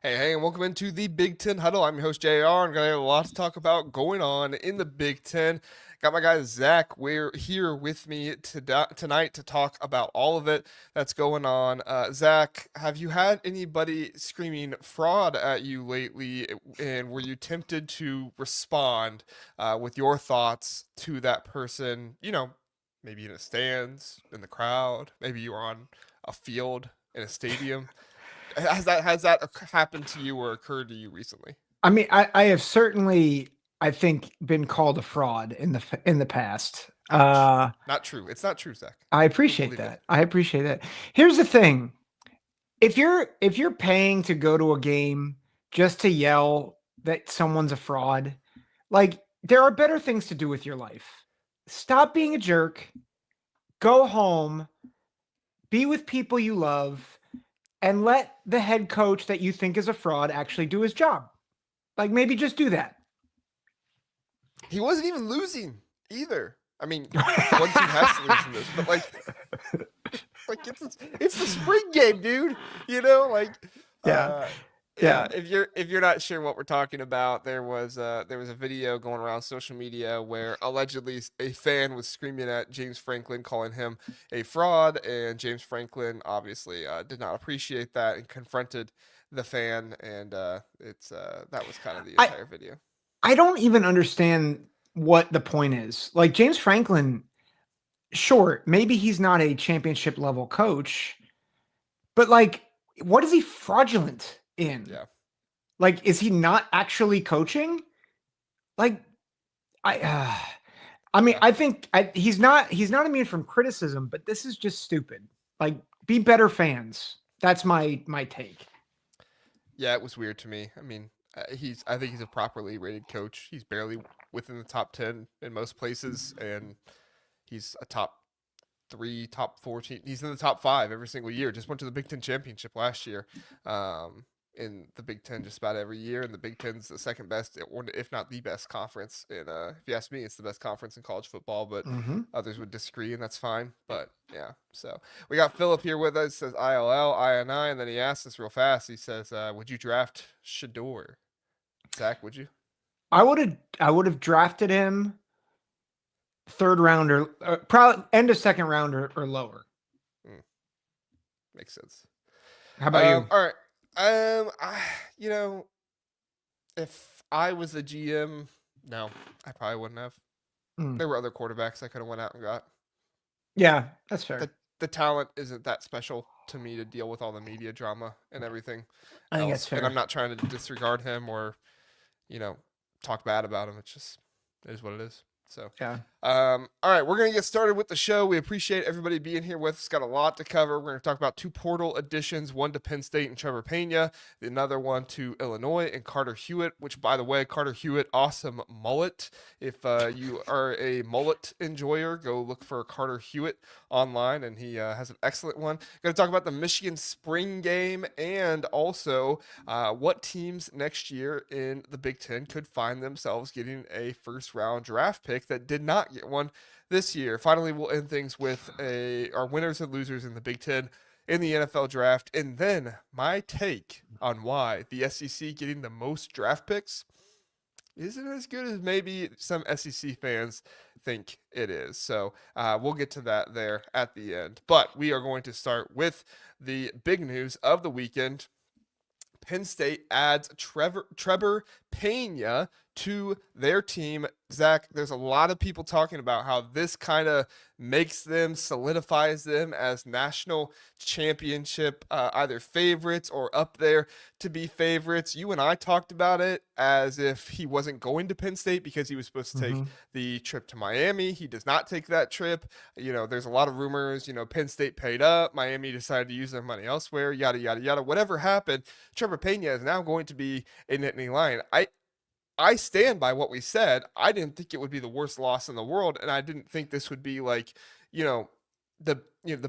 Hey, and welcome into the Big Ten Huddle. I'm your host, JR, and got a lot to talk about going on in the Big Ten. Got my guy, Zach. We're here with me tonight to talk about all of it that's going on. Zach, have you had anybody screaming fraud at you lately, and were you tempted to respond with your thoughts to that person? Maybe in the stands, in the crowd, maybe you were on a field in a stadium. Has that happened to you or occurred to you recently? I have certainly, I think, been called a fraud in the past. Not true. Not true. It's not true, Zach. I Don't appreciate believe it. that. I appreciate that. Here's the thing: if you're paying to go to a game just to yell that someone's a fraud, like there are better things to do with your life. Stop being a jerk. Go home. Be with people you love, and let the head coach that you think is a fraud actually do his job. Like maybe just do that. He wasn't even losing either. I mean, one team has to lose in this, but it's the spring game, dude. Yeah. Uh, yeah. Yeah. If you're not sure what we're talking about, there was a video going around social media where allegedly a fan was screaming at James Franklin, calling him a fraud, and James Franklin obviously did not appreciate that and confronted the fan, and it's that was kind of the I entire video. I don't even understand what the point is. Like James Franklin, sure, maybe he's not a championship level coach, but like, what is he fraudulent in? Yeah. Like, is he not actually coaching? Like, I, I mean, Yeah. he's not immune from criticism, but this is just stupid. Like, be better fans. That's my take. Yeah, it was weird to me. I mean, I think he's a properly rated coach. He's barely within the top 10 in most places, and he's a top three, top 14. He's in the top five every single year. Just went to the Big Ten championship last year. In the Big Ten just about every year, and the Big Ten's the second best, or if not the best conference. And if you ask me, it's the best conference in college football. But Hmm. others would disagree, and that's fine. But yeah, so we got Philip here with us. Says ILL, INI, and then he asked us real fast. He says, "Would you draft Shador?" Zach, would you? I would have drafted him third round or probably end of second round or lower. Mm, makes sense. How about you? All right. I, you know, if I was a GM, no, I probably wouldn't have. Mm. There were other quarterbacks I could have went out and got. Yeah, that's fair. The talent isn't that special to me to deal with all the media drama and everything I think that's else. And I'm fair. not trying to disregard him or, you know, talk bad about him. It is what it is. So, Yeah. all right, we're going to get started with the show. We appreciate everybody being here with us. Got a lot to cover. We're going to talk about two portal additions, one to Penn State and Trebor Pena, another one to Illinois and Carter Hewitt, which, by the way, Carter Hewitt, awesome mullet. If you are a mullet enjoyer, go look for Carter Hewitt online, and he has an excellent one. Going to talk about the Michigan spring game and also what teams next year in the Big Ten could find themselves getting a first round draft pick that did not get one this year. Finally, we'll end things with our winners and losers in the Big Ten in the NFL draft, and then my take on why the SEC getting the most draft picks isn't as good as maybe some SEC fans think it is. So we'll get to that there at the end. But we are going to start with the big news of the weekend. Penn State adds Trebor Pena to their team. Zach, there's a lot of people talking about how this kind of makes them, solidifies them as national championship either favorites or up there to be favorites. You and I talked about it as if he wasn't going to Penn State because he was supposed to take Hmm. the trip to Miami. He does not take that trip. There's a lot of rumors. Penn State paid up. Miami decided to use their money elsewhere. Yada yada yada. Whatever happened, Trebor Pena is now going to be a Nittany Lion. I stand by what we said. I didn't think it would be the worst loss in the world, and I didn't think this would be like, you know, the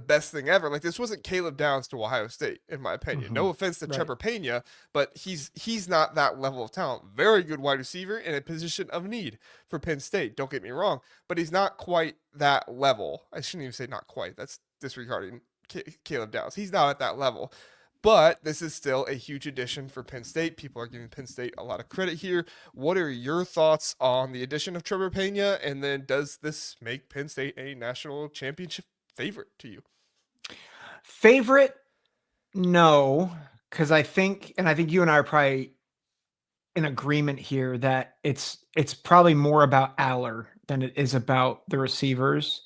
best thing ever. Like this wasn't Caleb Downs to Ohio State, in my opinion. Hmm. No offense to Right. Trevor Pena, but he's not that level of talent. Very good wide receiver in a position of need for Penn State. Don't get me wrong, but he's not quite that level. I shouldn't even say not quite. That's disregarding Caleb Downs. He's not at that level. But this is still a huge addition for Penn State. People are giving Penn State a lot of credit here. What are your thoughts on the addition of Trebor Pena? And then does this make Penn State a national championship favorite to you? Favorite? No, because I think you and I are probably in agreement here that it's probably more about Aller than it is about the receivers.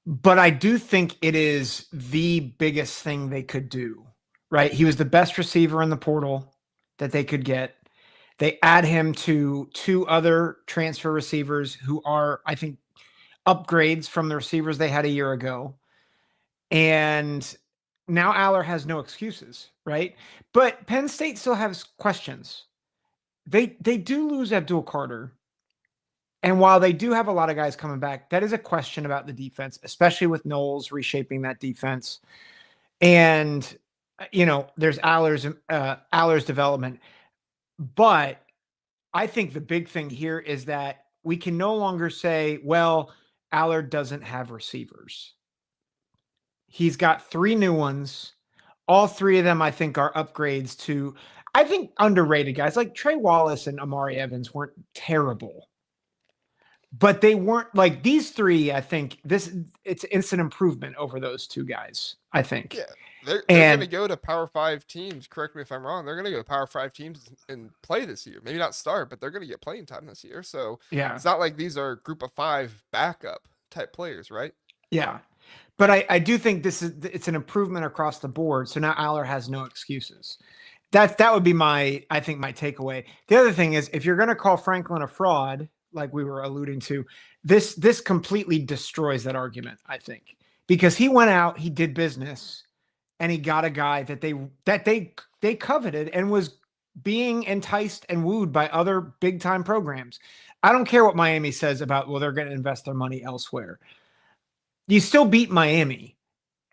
But I do think it is the biggest thing they could do, right? He was the best receiver in the portal that they could get. They add him to two other transfer receivers who are, I think, upgrades from the receivers they had a year ago. And now Aller has no excuses, right? But Penn State still has questions. They do lose Abdul Carter. And while they do have a lot of guys coming back, that is a question about the defense, especially with Knowles reshaping that defense. And there's Aller's development. But I think the big thing here is that we can no longer say, well, Aller doesn't have receivers. He's got 3 new ones. All 3 of them, I think, are upgrades to, I think, underrated guys. Like Trey Wallace and Amari Evans weren't terrible. But they weren't like these 3. I think it's instant improvement over those 2 guys, I think. Yeah. They're going to go to Power 5 teams. Correct me if I'm wrong. They're going to go to Power 5 teams and play this year. Maybe not start, but they're going to get playing time this year. So yeah, it's not like these are group of 5 backup type players, right? Yeah. But I do think it's an improvement across the board. So now Aller has no excuses. That would be my takeaway. The other thing is, if you're going to call Franklin a fraud, like we were alluding to, this completely destroys that argument, I think, because he went out, he did business, and he got a guy that they coveted and was being enticed and wooed by other big time programs. I don't care what Miami says about, well, they're going to invest their money elsewhere. You still beat Miami,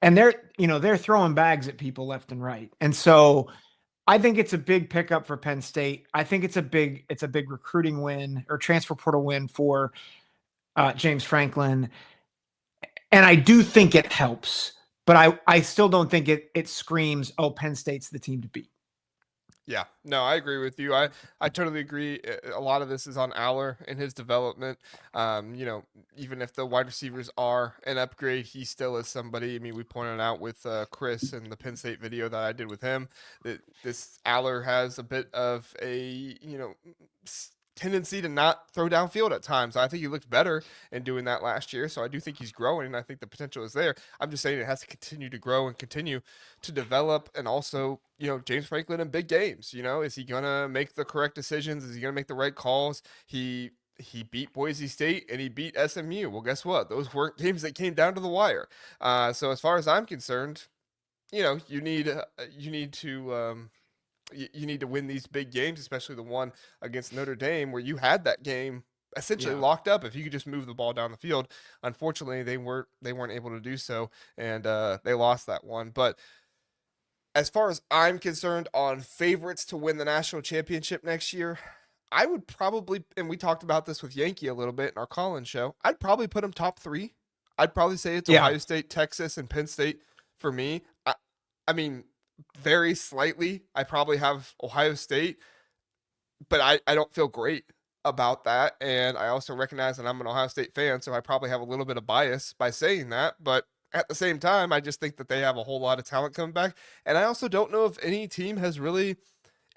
and they're throwing bags at people left and right. And so I think it's a big pickup for Penn State. I think it's a big recruiting win or transfer portal win for James Franklin. And I do think it helps, but I still don't think it screams, oh, Penn State's the team to beat. Yeah, no, I agree with you. I totally agree. A lot of this is on Aller and his development. Even if the wide receivers are an upgrade, he still is somebody. I mean, we pointed out with Chris in the Penn State video that I did with him that this Aller has a bit of a tendency to not throw downfield at times. I think he looked better in doing that last year. So I do think he's growing, and I think the potential is there. I'm just saying it has to continue to grow and continue to develop. And also, James Franklin in big games, is he going to make the correct decisions? Is he going to make the right calls? He beat Boise State and he beat SMU. Well, guess what? Those weren't games that came down to the wire. So as far as I'm concerned, you need to you need to win these big games, especially the one against Notre Dame where you had that game essentially locked up if you could just move the ball down the field. Unfortunately, they weren't able to do so, and they lost that one. But as far as I'm concerned on favorites to win the national championship next year, I would probably, and we talked about this with Yankee a little bit in our call-in show, I'd probably put them top 3. I'd probably say it's Ohio State, Texas, and Penn State for me. I mean, very slightly, I probably have Ohio State, but I don't feel great about that. And I also recognize that I'm an Ohio State fan, so I probably have a little bit of bias by saying that. But at the same time, I just think that they have a whole lot of talent coming back. And I also don't know if any team has really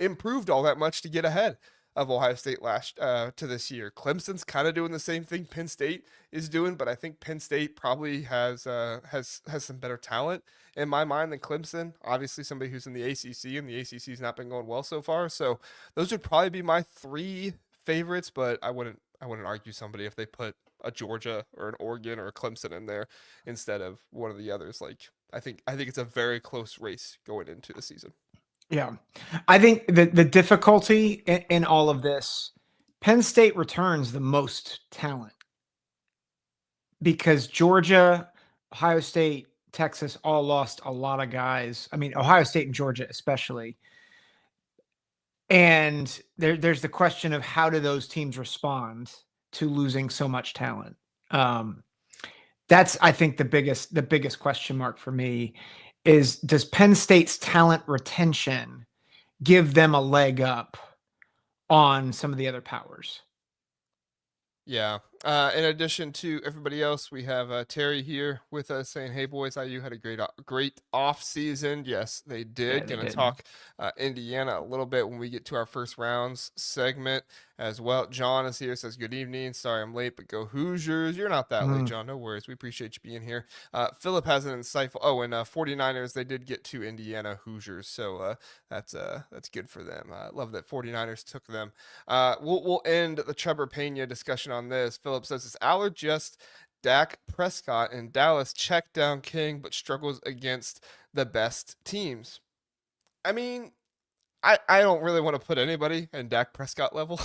improved all that much to get ahead of Ohio State last to this year. Clemson's kind of doing the same thing Penn State is doing, but I think Penn State probably has some better talent in my mind than Clemson. Obviously, somebody who's in the ACC, and the ACC's not been going well so far. So those would probably be my 3 favorites, but I wouldn't argue somebody if they put a Georgia or an Oregon or a Clemson in there instead of one of the others. Like I think it's a very close race going into the season. Yeah. I think the difficulty in all of this, Penn State returns the most talent because Georgia, Ohio State, Texas all lost a lot of guys. I mean, Ohio State and Georgia especially. And there's the question of how do those teams respond to losing so much talent? That's, I think, the biggest question mark for me. is does Penn State's talent retention give them a leg up on some of the other powers? Yeah. In addition to everybody else, we have Terry here with us saying, "Hey boys, IU had a great off season." Yes, they Yeah, did. they Gonna did. talk Indiana a little bit when we get to our first rounds segment as well. John is here, says, "Good evening. Sorry I'm late, but go Hoosiers." You're not that late, Mm, John. No worries. We appreciate you being here. Philip has an insightful. Oh, and 49ers, they did get to Indiana Hoosiers, so that's good for them. I love that 49ers took them. We'll end the Trebor Pena discussion on this. Philip says, "Is Aller just Dak Prescott in Dallas, check down king, but struggles against the best teams?" I mean, I don't really want to put anybody in Dak Prescott level,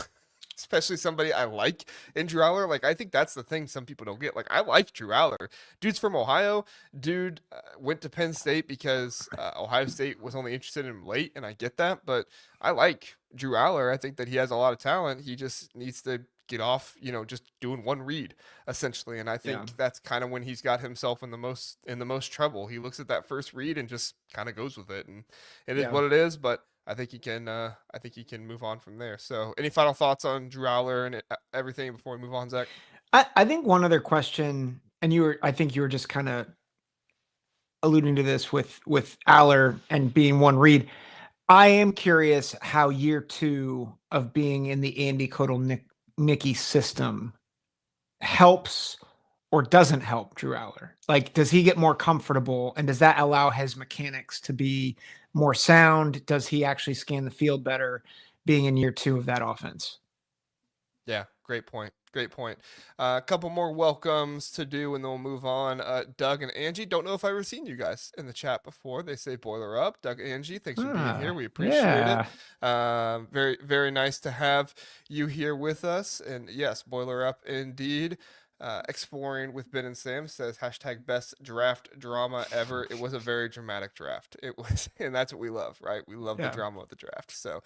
especially somebody I like in Drew Aller. Like, I think that's the thing some people don't get. Like, I like Drew Aller. Dude's from Ohio. Dude went to Penn State because Ohio State was only interested in him late, and I get that. But I like Drew Aller. I think that he has a lot of talent. He just needs to get off, just doing one read essentially. And I yeah, think that's kind of when he's got himself in the most trouble. He looks at that first read and just kind of goes with it, and it is yeah. what it is. But I think he can move on from there. So, any final thoughts on Drew Aller and everything before we move on, Zach? I think one other question, and I think you were just kind of alluding to this with Aller and being one read. I am curious how year two of being in the Andy Nicky system helps or doesn't help Drew Aller. Like, does he get more comfortable, and does that allow his mechanics to be more sound? Does he actually scan the field better being in year two of that offense? Yeah, great point. Great point. A couple more welcomes to do, and then we'll move on. Doug and Angie. Don't know if I've ever seen you guys in the chat before. They say boiler up. Doug, Angie, thanks for being here. We appreciate it. Yeah. Very, very nice to have you here with us. And yes, boiler up indeed. Exploring with Ben and Sam says hashtag best draft drama ever. It was a very dramatic draft. It was, and that's what we love, right? We love the Yeah. drama of the draft. So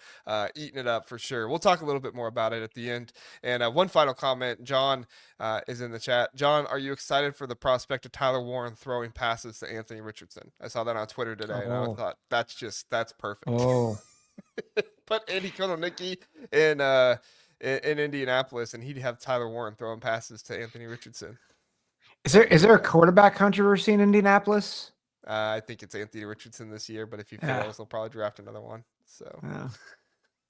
eating it up for sure. We'll talk a little bit more about it at the end. And one final comment, John is in the chat. John, are you excited for the prospect of Tyler Warren throwing passes to Anthony Richardson? I saw that on Twitter today, and I Oh. thought that's perfect. Oh. Put Andy Kotelnicki in in Indianapolis, and he'd have Tyler Warren throwing passes to Anthony Richardson. Is there a quarterback controversy in Indianapolis? I think it's Anthony Richardson this year, but if he Yeah. fails, they'll probably draft another one. So, Yeah. but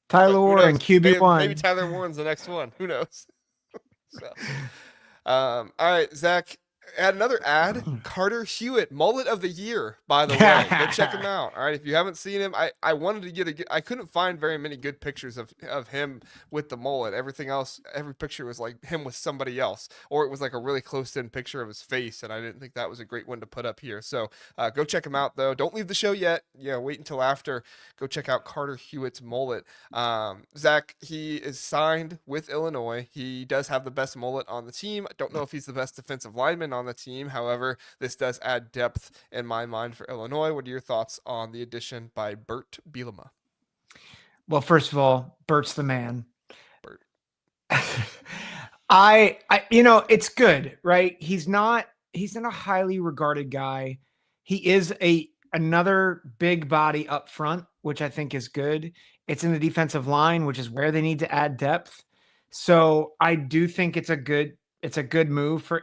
Tyler who Warren, knows? QB Maybe one. Tyler Warren's the next one. Who knows? So, all right, Zach. Add another ad. Carter Hewitt, mullet of the year, by the way. Go check him out. All right. If you haven't seen him, I wanted to get I couldn't find very many good pictures of him with the mullet. Everything else, every picture was like him with somebody else, or it was like a really close in picture of his face. And I didn't think that was a great one to put up here. So go check him out, though. Don't leave the show yet. Wait until after. Go check out Carter Hewitt's mullet. Zach, he is signed with Illinois. He does have the best mullet on the team. I don't know if he's the best defensive lineman on the team. However, this does add depth in my mind for Illinois. What are your thoughts on the addition by Bert Bielema? Well, first of all, Bert's the man. Bert. It's good, right? He's not a highly regarded guy. He is another big body up front, which I think is good. It's in the defensive line, which is where they need to add depth. So I do think it's a good move for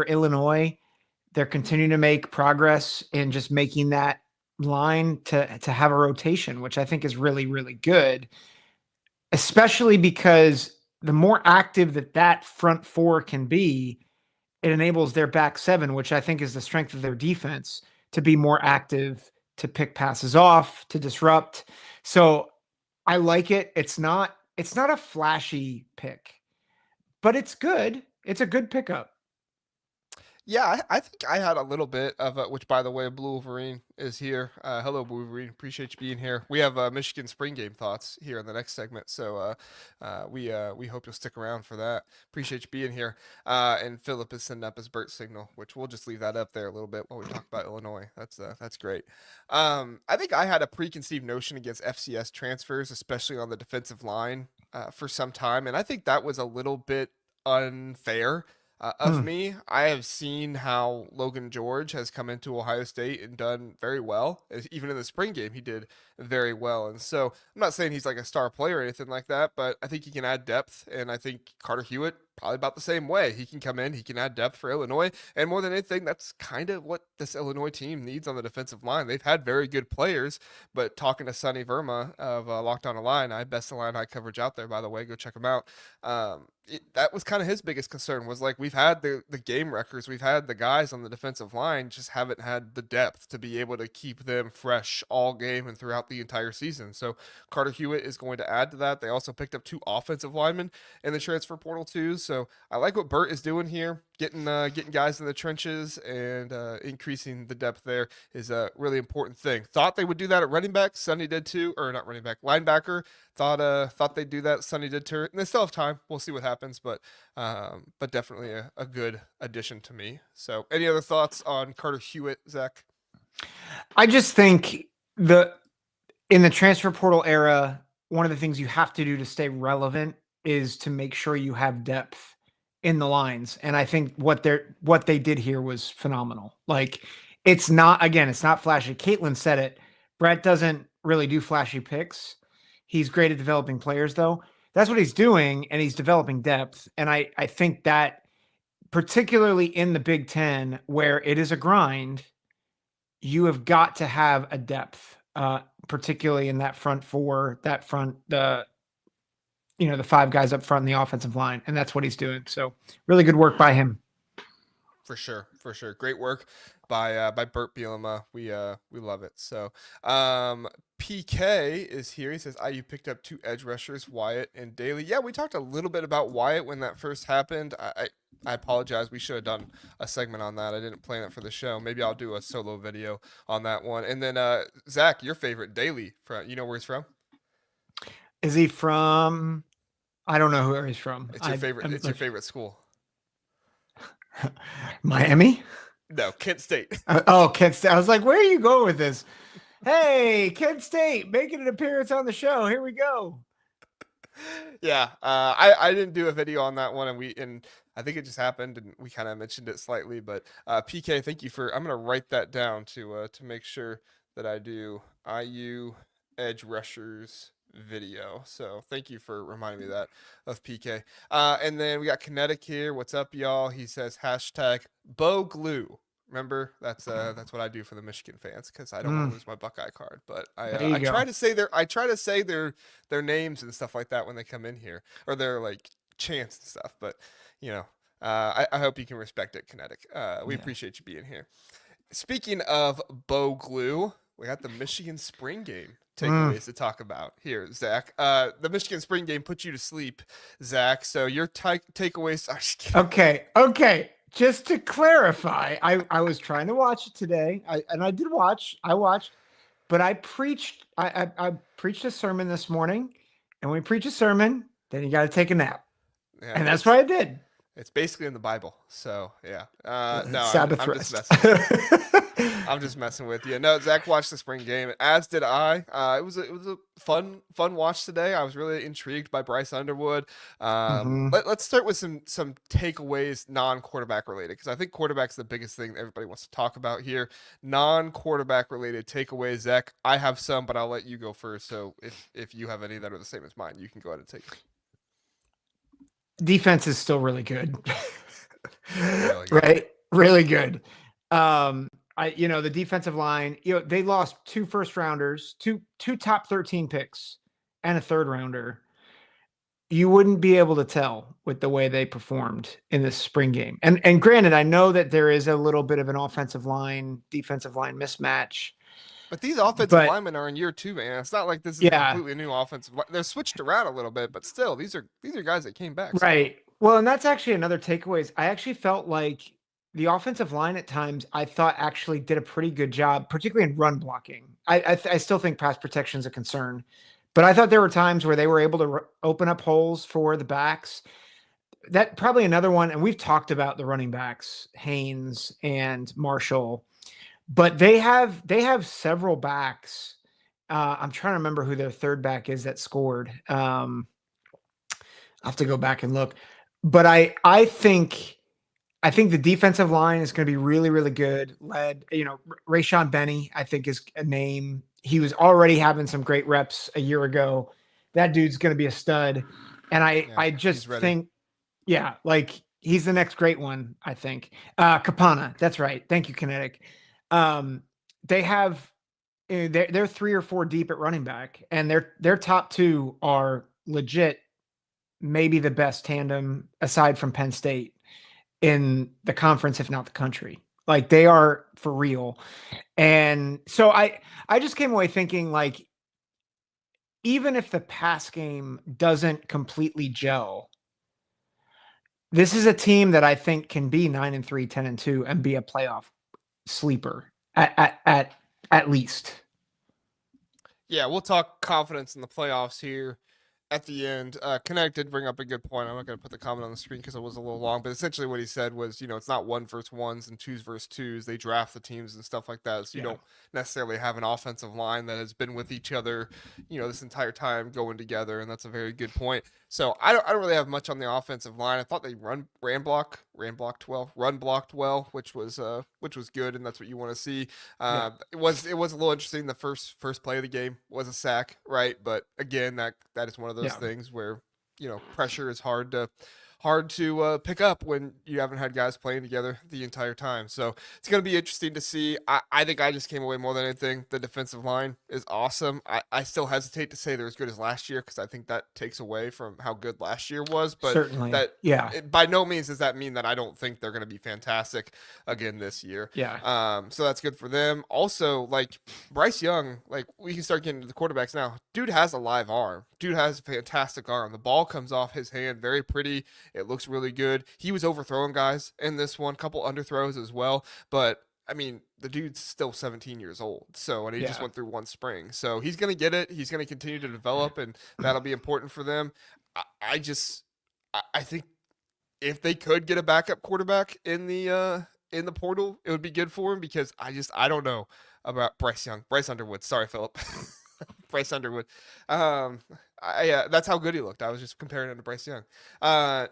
Illinois. They're continuing to make progress in just making that line to have a rotation, which I think is really, really good, especially because the more active that front four can be, it enables their back seven, which I think is the strength of their defense, to be more active, to pick passes off, to disrupt. So I like it. It's not a flashy pick, but it's good. It's a good pickup. Yeah, I think I had a little bit of which, by the way, Blue Wolverine is here. Hello, Blue Wolverine. Appreciate you being here. We have Michigan spring game thoughts here in the next segment, so we hope you'll stick around for that. Appreciate you being here. And Philip is sending up his Burt signal, which we'll just leave that up there a little bit while we talk about Illinois. That's great. I think I had a preconceived notion against FCS transfers, especially on the defensive line, for some time, and I think that was a little bit unfair. Of Hmm. me, I have seen how Logan George has come into Ohio State and done very well. Even in the spring game, he did very well. And so I'm not saying he's like a star player or anything like that, but I think he can add depth. And I think Carter Hewitt, probably about the same way. He can come in, he can add depth for Illinois. And more than anything, that's kind of what this Illinois team needs on the defensive line. They've had very good players, but talking to Sonny Verma of Locked On Illini, best Illini coverage out there, by the way, go check him out. That was kind of his biggest concern was like we've had the game records, we've had the guys on the defensive line, just haven't had the depth to be able to keep them fresh all game and throughout the entire season. So Carter Hewitt is going to add to that. They also picked up 2 offensive linemen in the transfer portal too. So I like what Burt is doing here, getting guys in the trenches and increasing the depth there is a really important thing. Thought they would do that at running back. Sonny did too, or not running back, linebacker. Thought they'd do that. Sonny did too. And they still have time. We'll see what happens, but definitely a good addition to me. So, any other thoughts on Carter Hewitt, Zach? I just think in the transfer portal era, one of the things you have to do to stay relevant is to make sure you have depth in the lines. And I think what they did here was phenomenal. Like it's not flashy. Caitlin said it. Brett doesn't really do flashy picks. He's great at developing players though. That's what he's doing, and he's developing depth. And I think that particularly in the Big Ten, where it is a grind, you have got to have a depth, particularly in that front four, the 5 guys up front in the offensive line, and that's what he's doing. So really good work by him. For sure. Great work by Burt Bielema. We love it. So PK is here. He says IU picked up 2 edge rushers, Wyatt and Daly. Yeah, we talked a little bit about Wyatt when that first happened. I apologize. We should have done a segment on that. I didn't plan it for the show. Maybe I'll do a solo video on that one. And then Zach, your favorite, Daly. You know where he's from? Is he from? I don't know where he's from. It's your favorite. It's your favorite school. Miami? No, Kent State. Kent State. I was like, where are you going with this? Hey, Kent State making an appearance on the show. Here we go. Yeah, I didn't do a video on that one, and I think it just happened, and we kind of mentioned it slightly. But PK, thank you for. I'm gonna write that down to make sure that I do IU edge rushers video. So thank you for reminding me that of PK. And then we got Kinetic here. What's up, y'all? He says hashtag Bo Glue. Remember, that's what I do for the Michigan fans because I don't want to lose my Buckeye card. But I try to say their names and stuff like that when they come in here, or their like chants and stuff. But I hope you can respect it, Kinetic. We appreciate you being here. Speaking of Bo Glue, we got the Michigan spring game takeaways to talk about here, Zach. The Michigan spring game put you to sleep, Zach. So your takeaways are okay. Just to clarify, I was trying to watch it today, I did watch. I watched, but I preached a sermon this morning, and when we preach a sermon, then you got to take a nap, and that's what I did. It's basically in the Bible, so yeah. No, Sabbath I'm just messing. I'm just messing with you. No, Zach watched the spring game, as did I. It was a fun watch today. I was really intrigued by Bryce Underwood. Let's start with some takeaways, non-quarterback related, because I think quarterback's the biggest thing that everybody wants to talk about here. Non-quarterback related takeaways, Zach. I have some, but I'll let you go first. So if you have any that are the same as mine, you can go ahead and take it. Defense is still really good. Really good. Right? Really good. The defensive line, they lost 2 first rounders, two top 13 picks, and a 3rd rounder. You wouldn't be able to tell with the way they performed in this spring game. And granted, I know that there is a little bit of an defensive line mismatch. But these offensive linemen are in year 2, man. It's not like this is a completely new offensive. They're switched around a little bit, but still, these are guys that came back. Right. Well, and that's actually another takeaway. I actually felt like the offensive line at times, I thought actually did a pretty good job, particularly in run blocking. I still think pass protection is a concern, but I thought there were times where they were able to open up holes for the backs. That probably another one, and we've talked about the running backs, Haynes and Marshall. But they have several backs. I'm trying to remember who their 3rd back is that scored. I'll have to go back and look. But I think I think the defensive line is going to be really, really good. Rayshon Benny, I think, is a name. He was already having some great reps a year ago. That dude's going to be a stud. And Yeah, I he's just ready. think, yeah, like he's the next great one, I think. Kapana, that's right. Thank you, Kinetic. Um, they have they're 3 or 4 deep at running back, and their top two are legit, maybe the best tandem aside from Penn State in the conference, if not the country. Like they are for real. And so I just came away thinking like even if the pass game doesn't completely gel, this is a team that I think can be 9-3, 10-2, and be a playoff sleeper at least. Yeah, we'll talk confidence in the playoffs here at the end. Connect did bring up a good point. I'm not going to put the comment on the screen because it was a little long, but essentially what he said was, it's not one versus ones and twos versus twos. They draft the teams and stuff like that. So you Yeah. don't necessarily have an offensive line that has been with each other, this entire time going together. And that's a very good point. So I don't really have much on the offensive line. I thought they ran blocked well, run blocked well, which was good, and that's what you want to see. Yeah. It was a little interesting. The first play of the game was a sack, right? But again, that is one of those Yeah. things where pressure is hard to pick up when you haven't had guys playing together the entire time. So it's going to be interesting to see. I think I just came away more than anything. The defensive line is awesome. I still hesitate to say they're as good as last year because I think that takes away from how good last year was. But Certainly. that Yeah. by no means does that mean that I don't think they're going to be fantastic again this year. Yeah. So that's good for them. Also, like Bryce Young, like we can start getting to the quarterbacks now. Dude has a live arm. Dude has a fantastic arm. The ball comes off his hand very pretty. It looks really good. He was overthrowing guys in this one, couple underthrows as well. But I mean, the dude's still 17 years old. So, and he just Yeah. went through one spring. So he's going to get it. He's going to continue to develop, and that'll be important for them. I think if they could get a backup quarterback in the portal, it would be good for him because I don't know about Bryce Underwood. Sorry, Philip. Bryce Underwood. Um, that's how good he looked. I was just comparing him to Bryce Young.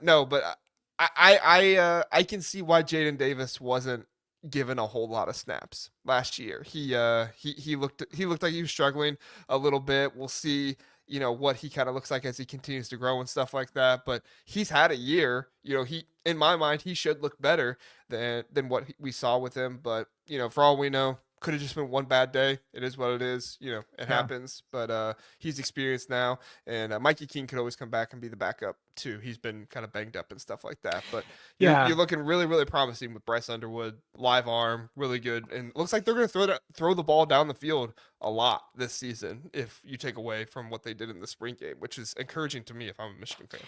No, but I can see why Jaden Davis wasn't given a whole lot of snaps last year. He looked like he was struggling a little bit. We'll see. What he kind of looks like as he continues to grow and stuff like that. But he's had a year. He in my mind he should look better than what we saw with him. But for all we know, could have just been one bad day. It is what it is. It Yeah. happens. But he's experienced now, and Mikey King could always come back and be the backup too. He's been kind of banged up and stuff like that. But Yeah. you're looking really really promising with Bryce Underwood, live arm, really good, and looks like they're going to throw the ball down the field a lot this season if you take away from what they did in the spring game, which is encouraging to me if I'm a Michigan fan.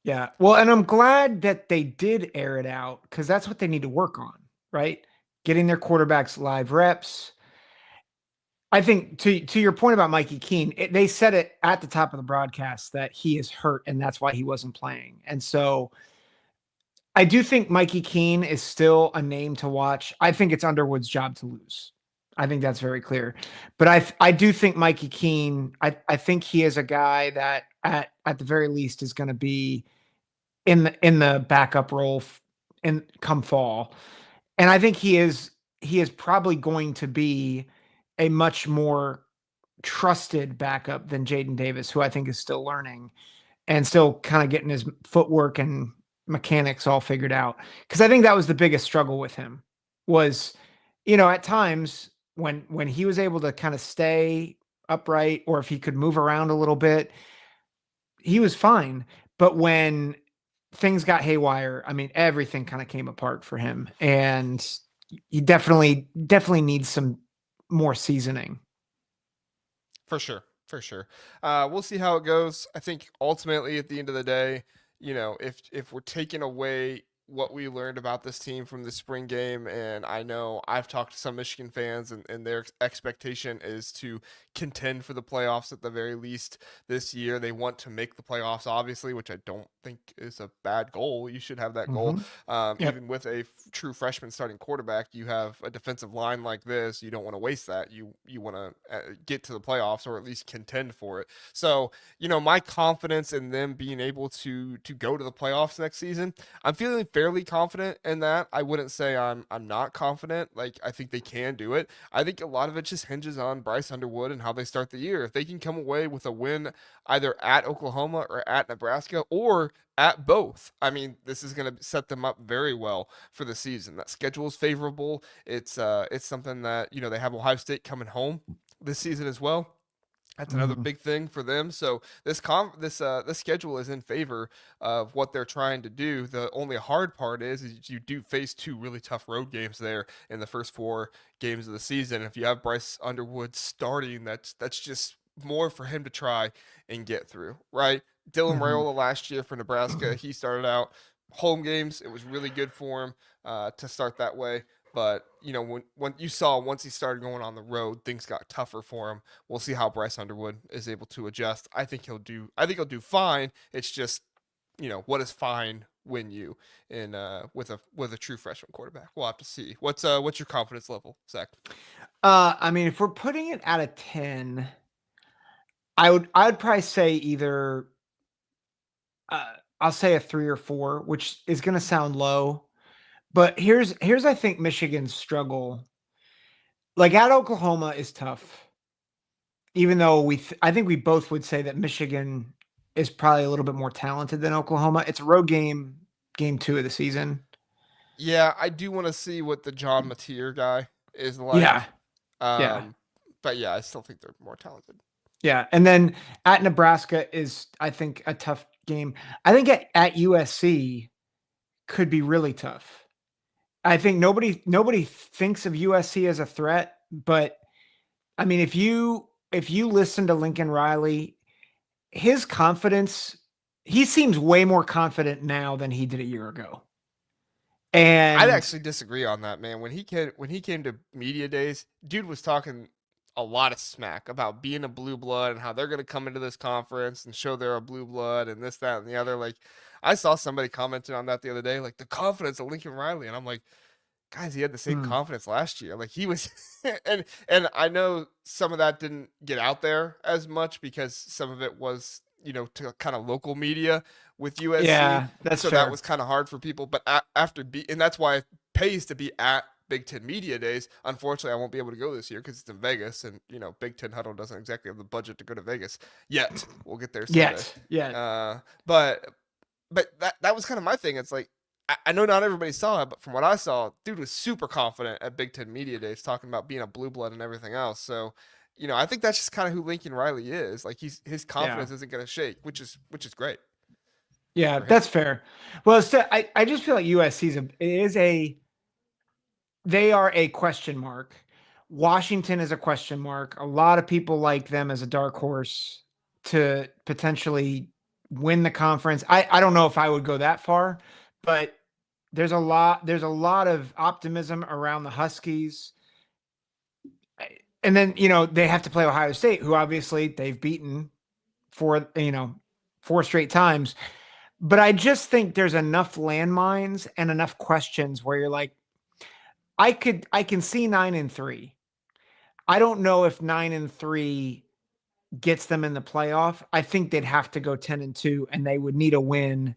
Yeah. Well, and I'm glad that they did air it out because that's what they need to work on, right? Getting their quarterbacks live reps. I think to your point about Mikey Keene, they said it at the top of the broadcast that he is hurt and that's why he wasn't playing. And so I do think Mikey Keene is still a name to watch. I think it's Underwood's job to lose. I think that's very clear. But I do think Mikey Keene, I think he is a guy that at the very least is going to be in the backup role in come fall. And I think he is probably going to be a much more trusted backup than Jaden Davis, who I think is still learning and still kind of getting his footwork and mechanics all figured out. Because I think that was the biggest struggle with him was, at times when he was able to kind of stay upright or if he could move around a little bit, he was fine. But when things got haywire, I mean, everything kind of came apart for him. And he definitely needs some more seasoning. For sure. For sure. We'll see how it goes. I think ultimately at the end of the day, if we're taking away what we learned about this team from the spring game, and I know I've talked to some Michigan fans, and their expectation is to contend for the playoffs at the very least this year. They want to make the playoffs, obviously, which I don't think is a bad goal. You should have that goal. Yep. Even with a true freshman starting quarterback, you have a defensive line like this. You don't want to waste that. You want to get to the playoffs or at least contend for it. So, my confidence in them being able to go to the playoffs next season, I'm feeling fairly confident in that. I wouldn't say I'm not confident. Like I think they can do it. I think a lot of it just hinges on Bryce Underwood and how they start the year. If they can come away with a win either at Oklahoma or at Nebraska or at both, I mean, this is going to set them up very well for the season. That schedule is favorable. It's something that, they have Ohio State coming home this season as well. That's another Mhm. big thing for them. So this schedule is in favor of what they're trying to do. The only hard part is you do face two really tough road games there in the first four games of the season. If you have Bryce Underwood starting, that's just more for him to try and get through, right? Dylan Mhm. Raiola last year for Nebraska, he started out home games. It was really good for him to start that way. But when you saw once he started going on the road, things got tougher for him. We'll see how Bryce Underwood is able to adjust. I think he'll do. I think he'll do fine. It's just what does fine win you in with a true freshman quarterback? We'll have to see. What's your confidence level, Zach? I mean, if we're putting it out of 10, I would probably say either I'll say a 3 or 4, which is going to sound low. But here's I think Michigan's struggle. Like at Oklahoma is tough. Even though I think we both would say that Michigan is probably a little bit more talented than Oklahoma. It's a road game, game 2 of the season. Yeah, I do want to see what the John Mateer guy is Yeah. like. Yeah. Um, but yeah, I still think they're more talented. Yeah. And then at Nebraska is, I think, a tough game. I think at USC could be really tough. I think nobody thinks of USC as a threat, but I mean, if you listen to Lincoln Riley, his confidence, he seems way more confident now than he did a year ago. I'd And actually disagree on that, man. When he came to media days, dude was talking a lot of smack about being a blue blood and how they're gonna come into this conference and show they're a blue blood and this, that, and the other. Like, I saw somebody commenting on that the other day, like the confidence of Lincoln Riley, and I'm like, guys, he had the same mm, confidence last year. Like he was, and I know some of that didn't get out there as much because some of it was to kind of local media with USC, yeah, that's so that fair. was kind of hard for people. But and that's why it pays to be at Big Ten Media Days. Unfortunately, I won't be able to go this year because it's in Vegas, and Big Ten Huddle doesn't exactly have the budget to go to Vegas yet. We'll get there someday. Yet, yeah, Uh, but that was kind of my thing. It's like I know not everybody saw it, but from what I saw, dude was super confident at Big Ten Media Days, talking about being a blue blood and everything else. So, I think that's just kind of who Lincoln Riley is. Like his yeah, confidence isn't going to shake, which is great yeah, for him. that's fair. Well, still, I just feel like USC's they are a question mark. Washington is a question mark. A lot of people like them as a dark horse to potentially win the conference. I don't know if I would go that far, but there's a lot of optimism around the Huskies. And then, they have to play Ohio State, who obviously they've beaten four straight times. But I just think there's enough landmines and enough questions where you're like, I can see 9-3. I don't know if 9-3 gets them in the playoff. I think they'd have to go 10-2, and they would need a win.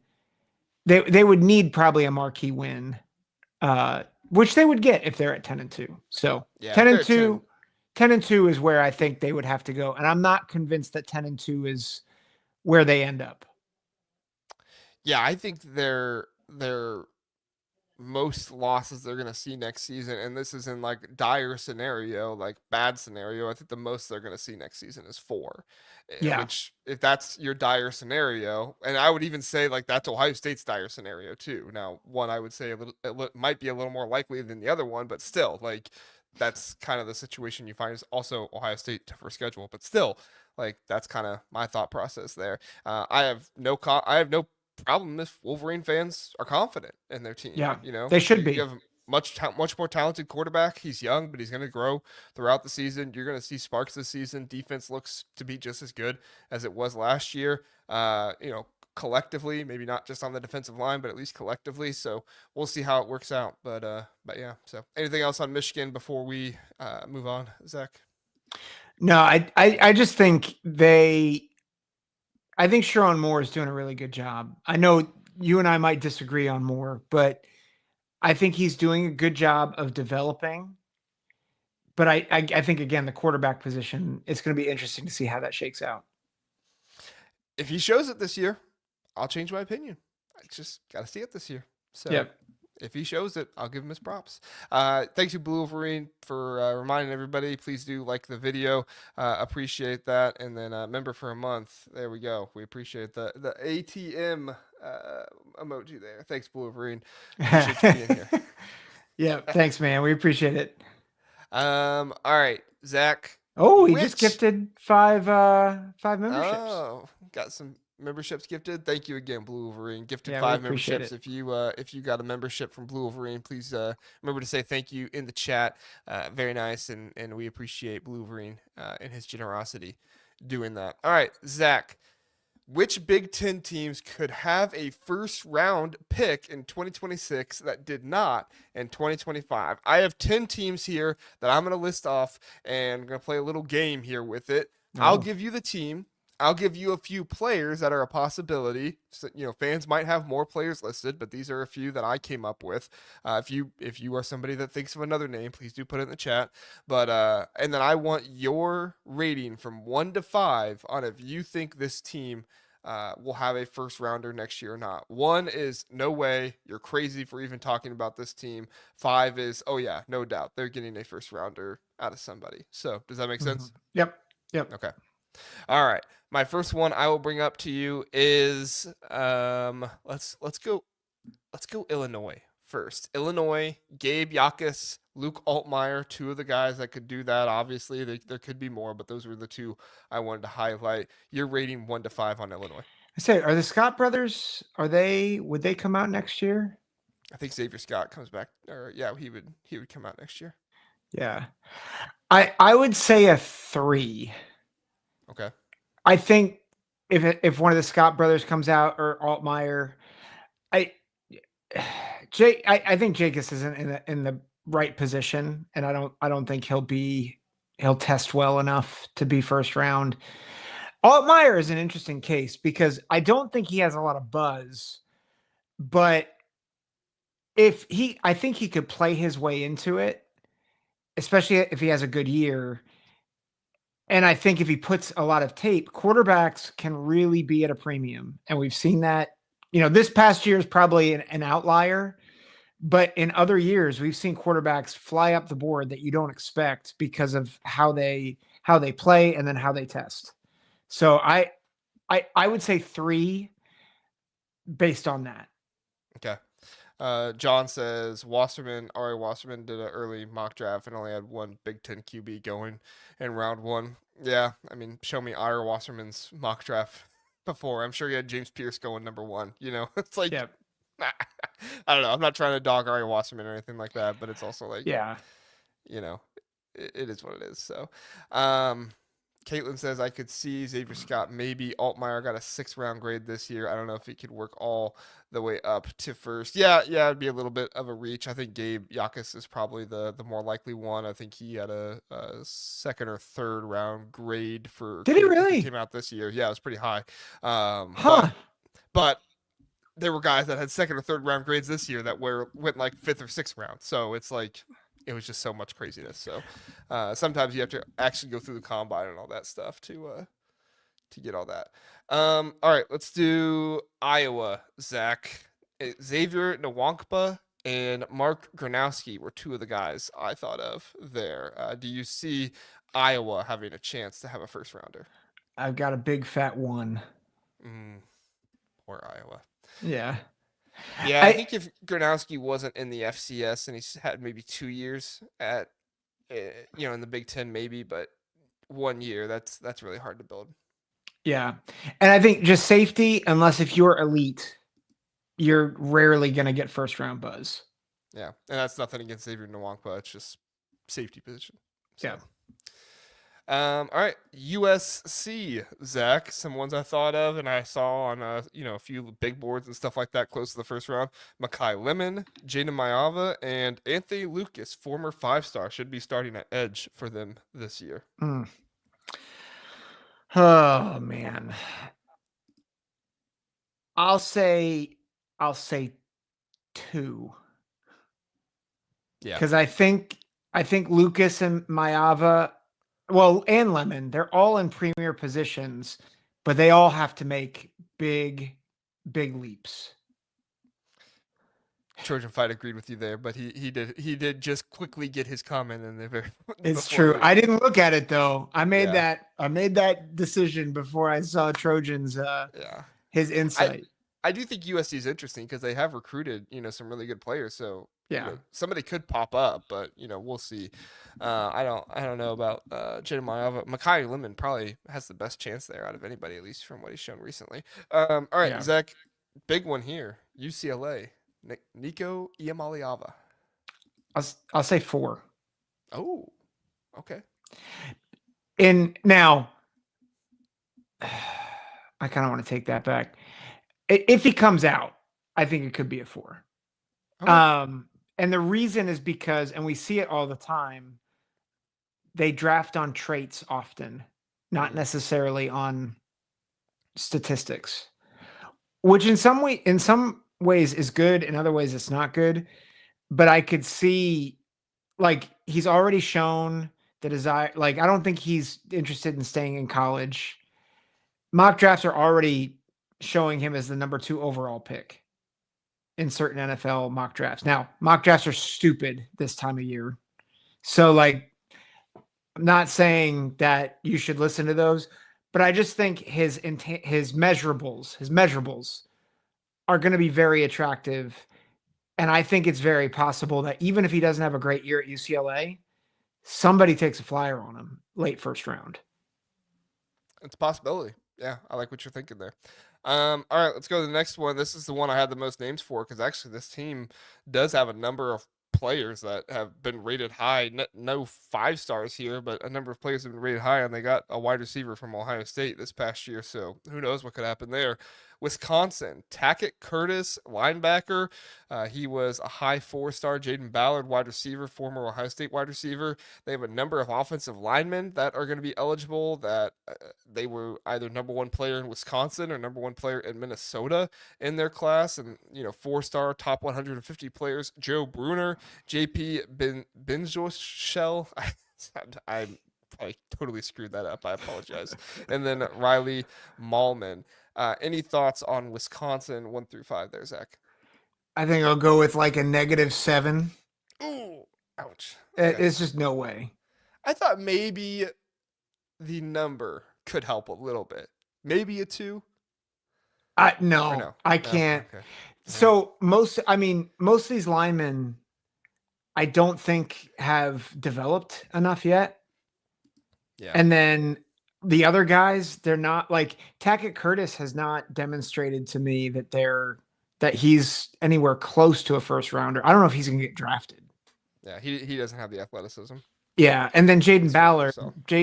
They would need probably a marquee win, which they would get if they're at 10-2. So Yeah, 10 if and they're at 10 2, 10-2 is where I think they would have to go, and I'm not convinced that 10-2 is where they end up. yeah, I think they're most losses they're going to see next season, and this is in like dire scenario, like bad scenario, I think the most they're going to see next season is 4. Yeah, Which, if that's your dire scenario, and I would even say like that's Ohio State's dire scenario too. Now, one I would say might be a little more likely than the other one, but still, like that's kind of the situation you find. Is also Ohio State tougher schedule, but still, like that's kind of my thought process there. I have no problem if Wolverine fans are confident in their team. yeah, they should You be. have much more talented quarterback. He's young, but he's going to grow throughout the season. You're going to see sparks this season. Defense looks to be just as good as it was last year. Collectively, maybe not just on the defensive line, but at least collectively. So we'll see how it works out. But yeah. So anything else on Michigan before we move on, Zach? No, I just think I think Sharon Moore is doing a really good job. I know you and I might disagree on more, but I think he's doing a good job of developing. But I think again the quarterback position, it's going to be interesting to see how that shakes out. If he shows it this year, I'll change my opinion. I just got to see it this year. So Yep. if he shows it, I'll give him his props. Thanks you, Blue Wolverine, for reminding everybody. Please do like the video. Appreciate that. And then member for a month. There we go. We appreciate the ATM emoji there. Thanks, Blue Wolverine. Appreciate you being here. Yeah, thanks, man. We appreciate it. All right, Zach. Oh, he just Which gifted five memberships. Oh, got some memberships gifted. Thank you again, Blue Wolverine. Gifted Yeah, we 5 appreciate memberships. it. If you got a membership from Blue Wolverine, please remember to say thank you in the chat. Very nice, and we appreciate Blue Wolverine and his generosity doing that. All right, Zach. Which Big Ten teams could have a first round pick in 2026 that did not in 2025? I have 10 teams here that I'm going to list off, and I'm going to play a little game here with it. I'll Oh. give you the team. I'll give you a few players that are a possibility. So, fans might have more players listed, but these are a few that I came up with. If you are somebody that thinks of another name, please do put it in the chat. But and then I want your rating from 1 to 5 on if you think this team will have a first rounder next year or not. 1 is no way, you're crazy for even talking about this team. 5 is, oh yeah, no doubt, they're getting a first rounder out of somebody. So does that make sense? Yep. Yep. Okay. All right. My first one I will bring up to you is let's go Illinois first. Illinois, Gabe Yakus, Luke Altmaier, 2 of the guys that could do that. Obviously, there could be more, but those were the 2 I wanted to highlight. You're rating 1 to 5 on Illinois. I say, are the Scott brothers? Would they come out next year? I think Xavier Scott comes back, or yeah, he would come out next year. Yeah, I would say a 3. Okay. I think if one of the Scott brothers comes out or Altmaier, I think Jacobs isn't in the right position, and I don't think he'll test well enough to be first round. Altmaier is an interesting case because I don't think he has a lot of buzz, but I think he could play his way into it, especially if he has a good year. And I think if he puts a lot of tape, quarterbacks can really be at a premium. And we've seen that, this past year is probably an outlier, but in other years, we've seen quarterbacks fly up the board that you don't expect because of how they play and then how they test. So I would say 3 based on that. Okay. John says Ari Wasserman did an early mock draft and only had 1 Big Ten QB going in round 1. Yeah, I mean, show me Ari Wasserman's mock draft before. I'm sure he had James Pierce going number 1. It's like, Yeah. I don't know. I'm not trying to dog Ari Wasserman or anything like that, but it's also like, Yeah. It is what it is. So, Caitlin says I could see Xavier Scott. Maybe Altmaier got a 6th round grade this year. I don't know if he could work all the way up to first. Yeah, it'd be a little bit of a reach. I think Gabe Yakus is probably the more likely one. I think he had a 2nd or 3rd round grade for. Did he really? Came out this year. Yeah, it was pretty high. But there were guys that had 2nd or 3rd round grades this year that went like 5th or 6th round. So it's like it was just so much craziness. So sometimes you have to actually go through the combine and all that stuff to get all that. All right, let's do Iowa, Zach. Xavier Nwankpa and Mark Gronowski were 2 of the guys I thought of there. Do you see Iowa having a chance to have a first rounder? I've got a big fat 1. Poor Iowa. Yeah. Yeah, I think if Gronowski wasn't in the FCS and he's had maybe 2 years at, in the Big Ten maybe, but 1 year, that's really hard to build. Yeah. And I think just safety, unless if you're elite, you're rarely going to get first round buzz. Yeah. And that's nothing against Xavier Nwankpa. It's just safety position. So. Yeah. All right, USC, Zach. Some ones I thought of and I saw on a few big boards and stuff like that close to the first round. Makai Lemon, Jaden Mayava, and Anthony Lucas, former 5-star, should be starting at edge for them this year. Oh man, I'll say I'll say 2. Yeah. Because I think Lucas and Maeva, well, and Lemon, they're all in premier positions, but they all have to make big leaps. Trojan Fight agreed with you there, but he did just quickly get his comment in there. It's true. I didn't look at it though. I made Yeah. that decision before I saw Trojan's Yeah. his I insight. I do think USC is interesting because they have recruited, some really good players. So Yeah. somebody could pop up, but we'll see. I don't know about Jedemiah. Makai Lemon probably has the best chance there out of anybody, at least from what he's shown recently. All right, Yeah. Zach, big one here. UCLA, Nico Iamaleava. I'll say 4. Oh, okay. And now I kind of want to take that back. If he comes out, I think it could be a 4. Okay. And the reason is because, and we see it all the time, they draft on traits often, not necessarily on statistics, which in some ways is good, in other ways it's not good. But I could see, like, he's already shown the desire. Like, I don't think he's interested in staying in college. Mock drafts are already showing him as the number 2 overall pick in certain NFL mock drafts. Now, mock drafts are stupid this time of year. So, like, I'm not saying that you should listen to those, but I just think his measurables are going to be very attractive. And I think it's very possible that even if he doesn't have a great year at UCLA, somebody takes a flyer on him late first round. It's a possibility. Yeah, I like what you're thinking there. All right, let's go to the next one. This is the one I had the most names for because actually this team does have a number of players that have been rated high. No 5 stars here, but a number of players have been rated high, and they got a wide receiver from Ohio State this past year. So who knows what could happen there. Wisconsin, Tackett Curtis, linebacker. He was a high 4-star. Jaden Ballard, wide receiver, former Ohio State wide receiver. They have a number of offensive linemen that are going to be eligible that they were either number 1 player in Wisconsin or number 1 player in Minnesota in their class. And, 4-star top 150 players, Joe Bruner, JP Benjoshell. I probably totally screwed that up. I apologize. And then Riley Mahlman. Any thoughts on Wisconsin 1 through 5 there, Zach? I think I'll go with like a -7. Ooh, ouch. Okay. It's just no way. I thought maybe the number could help a little bit. Maybe a 2. No, I can't. Okay. So most of these linemen, I don't think have developed enough yet. Yeah. And then the other guys, they're not like Tackett Curtis has not demonstrated to me that he's anywhere close to a first rounder. I don't know if he's gonna get drafted. Yeah, he doesn't have the athleticism. Yeah, and then Jaden